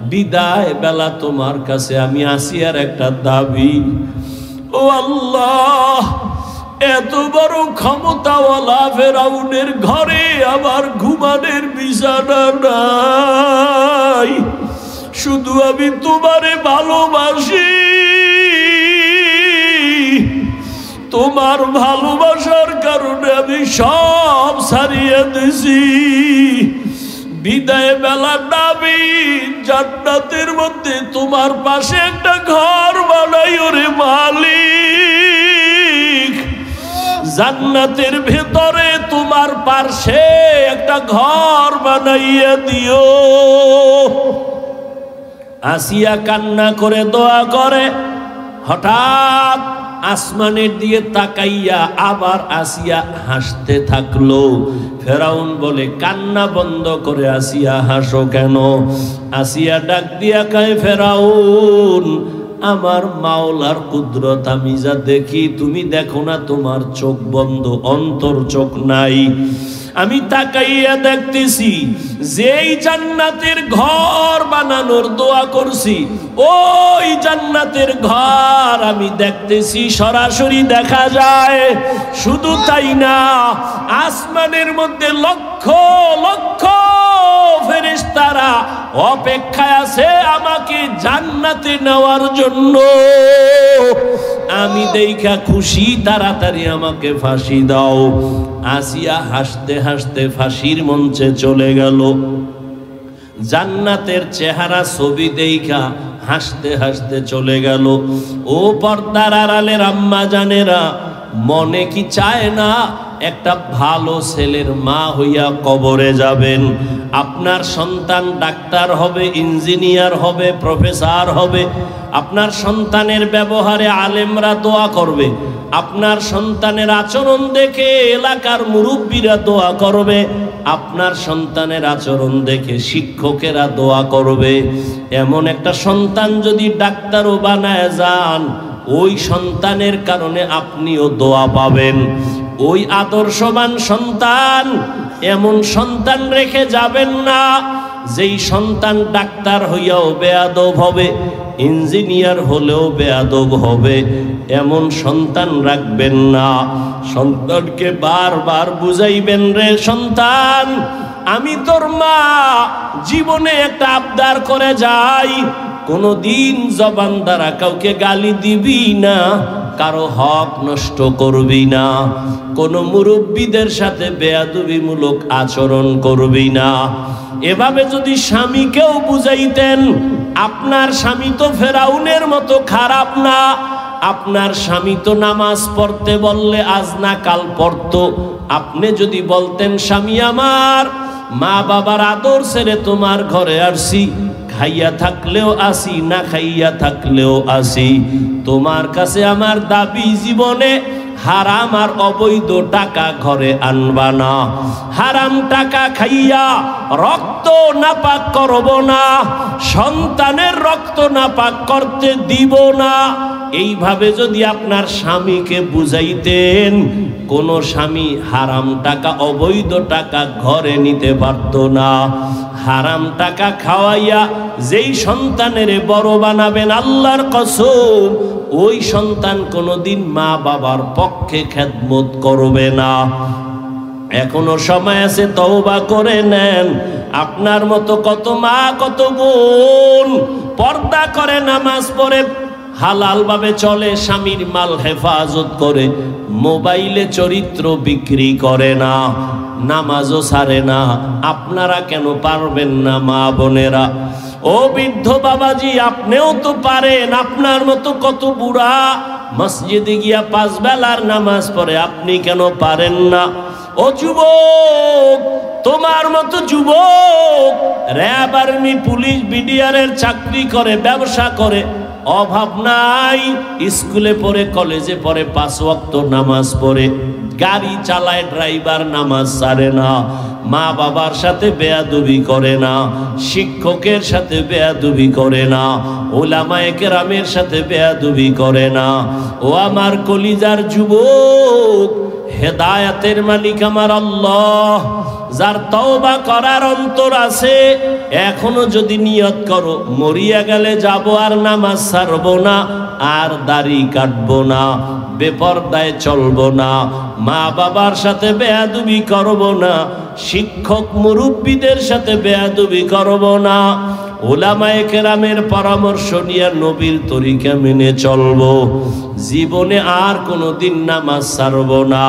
বিদায় বেলা তোমার কাছে আমি আসিয়ার একটা দাবি। ও আল্লাহ, এত বড় ক্ষমতাওয়ালা ফেরাউনের ঘরে আমার ঘুমানের বিছানা নাই। শুধু আমি তোমারে ভালোবাসি, তোমার ভালোবাসার কারণে আমি সব ছাড়িয়ে দিছি। বিদায় বেলা দাবি, জান্নাতের মধ্যে তোমার পাশে একটা ঘর বানাই ওরে মালিক। জান্নাতের ভেতরে আমার পার্শ্বে একটা ঘর বানাইয়া দিও। আসিয়া কান্না করে দোয়া করে। হঠাৎ আসমানের দিকে তাকাইয়া আবার আসিয়া হাসতে থাকলো। ফেরাউন বলে, কান্না বন্ধ করে আসিয়া হাসো কেন? আসিয়া ডাক দিয়া কয়, ফেরাউন, আমার মাওলার কুদরত আমি যা দেখি তুমি দেখো না, তোমার চোখ বন্ধ, অন্তর চোখ নাই। আমি তাকাইয়া দেখতেছি যেই জান্নাতের ঘর বানানোর দোয়া করছি ওই জান্নাতের ঘর আমি দেখতেছি, সরাসরি দেখা যায়। শুধু তাই না, আসমানের মধ্যে লক্ষ লক্ষ ফেরেশতারা অপেক্ষায় আছে আমাকে জান্নাতে নেওয়ার জন্য। আমি দেখা খুশি, তাড়াতাড়ি আমাকে ফাঁসি দাও। আসিয়া হাসতে হাসতে ফাঁসির মঞ্চে চলে গেল। জান্নাতের চেহারা ছবি দেখা হাসতে হাসতে চলে গেল। ও পর্দার আড়ালের আম্মা জানেরা, মনে কি চায় না একটা ভালো ছেলের মা হইয়া কবরে যাবেন? আপনার সন্তান ডাক্তার হবে, ইঞ্জিনিয়ার হবে, প্রফেসর হবে। আপনার সন্তানের ব্যবহারে আলেমরা দোয়া করবে, আপনার সন্তানের আচরণ দেখে এলাকার মুরব্বীরা দোয়া করবে, আপনার সন্তানের আচরণ দেখে শিক্ষকেরা দোয়া করবে। এমন একটা সন্তান যদি ডাক্তারও বানায় যান, ওই সন্তানের কারণে আপনিও দোয়া পাবেন। ওই আদর্শবান সন্তান, এমন সন্তান রেখে যাবেন না যেই সন্তান ডাক্তার হইয়াও বেয়াদব হবে, ইঞ্জিনিয়ার হলেও বেয়াদব হবে। এমন সন্তান রাখবেন না। সন্তানকে বারবার বুঝাইবেন, রে সন্তান, আমি তোর মা, জীবনে একটা আবদার করে যাই, কোনদিন জবান দ্বারা কাউকে গালি দিবি না, কারো হক নষ্ট করবি না, কোন মুরব্বীদের সাথে বেয়াদবিমূলক আচরণ করবি না। এভাবে যদি স্বামীকেও বুঝাইতেন, আপনার স্বামী তো ফেরাউনের মতো খারাপ না। আপনার স্বামী তো নামাজ পড়তে বললে আজ না কাল পড়তো। আপনি যদি বলতেন, স্বামী আমার, মা বাবার আদর ছেড়ে তোমার ঘরে আসছি, খাইয়া থাকলেও আসি, না খাইয়া থাকলেও আসি, তোমার কাছে আমার দাবি, জীবনে হারাম আর অবৈধ টাকা ঘরে আনবা না, হারাম টাকা খাইয়া রক্ত নাপাক করব না, সন্তানের রক্ত নাপাক করতে দিব না। এইভাবে যদি আপনার স্বামীকে বুঝাইতেন, কোন স্বামী হারাম টাকা, অবৈধ টাকা ঘরে নিতে পারত না। হারাম টাকা খাওয়াইয়া যেই সন্তানের বড় বানাবেন, আল্লাহর কসম, ওই সন্তান কোনোদিন মা বাবার পক্ষে খেদমত করবে না। এখনো সময় আছে, তওবা করে নেন। আপনার মতো কত মা, কত বোন পর্দা করে, নামাজ পড়ে, হালাল ভাবে চলে, স্বামীর মাল হেফাজত করে, মোবাইলে চরিত্র বিক্রি করে না, নামাজও ছাড়ে না। আপনারা কেন পারবেন না মা বোনেরা? ও বৃদ্ধ বাবাজি, আপনিও তো পারেন। আপনার মতো কত বুড়া মসজিদে গিয়া 5 বেলার নামাজ পড়ে, আপনি কেন পারেন না? ও যুবক, তোমার মতো যুবক র্যাব, আর্মি, পুলিশ, বিডিআরের চাকরি করে, ব্যবসা করে, অভাব নাই, স্কুলে পড়ে, কলেজে পড়ে, 5 ওয়াক্ত নামাজ পড়ে, গাড়ি চালায়, ড্রাইভার, নামাজ ছাড়ে না, মা বাবার সাথে বেয়াদবি করে না, শিক্ষকের সাথে বেয়াদবি করে না, ওলামায়ে কেরামের সাথে বেয়াদবি করে না। ও আমার কলিজার যুবক, হেদায়েতের মালিক আমার আল্লাহ, যার তওবা করার অন্তর আছে, এখনো যদি নিয়ত করো, মরিয়া গেলে যাব আর নামাজ ছাড়বো না, আর দাড়ি কাটবো না, বেপরদায় চলবো না, মা বাবার সাথে বেয়াদবি করবো না, শিক্ষক মুরব্বীদের সাথে বেয়াদবি করবো না, ওলামায়ে কেরামের পরামর্শ নিয়ে নবীর তরিকা মেনে চলবো, জীবনে আর কোনোদিন নামাজ ছাড়বো না।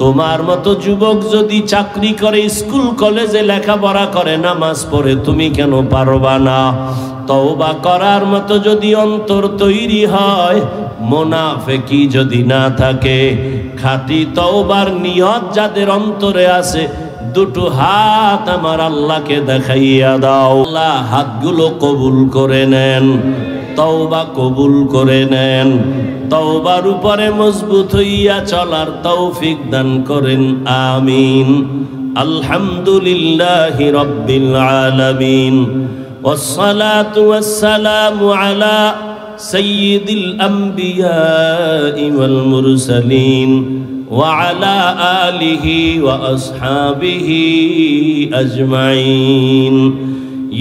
তোমার মতো যুবক যদি চাকরি করে, স্কুল কলেজে লেখাপড়া করে, নামাজ পড়ে, তুমি কেন পারবা না? তওবা করার মতো যদি অন্তর তৈরি হয়, মুনাফিকি যদি না থাকে, খাঁটি তওবার নিয়ত যাদের অন্তরে আছে দুটো হাত আমার আল্লাহকে দেখাইয়া দাও। আল্লাহ হাতগুলো কবুল করে নেন, তওবা কবুল করে নেন, তওবার উপরে মজবুত হইয়া চলার তৌফিক দান করেন, আমিন। আলহামদুলিল্লাহি রাব্বিল আলামিন, والصلاة والسلام على سيد الأنبياء والمرسلين وعلى آله وأصحابه أجمعين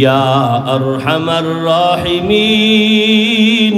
يا أرحم الراحمين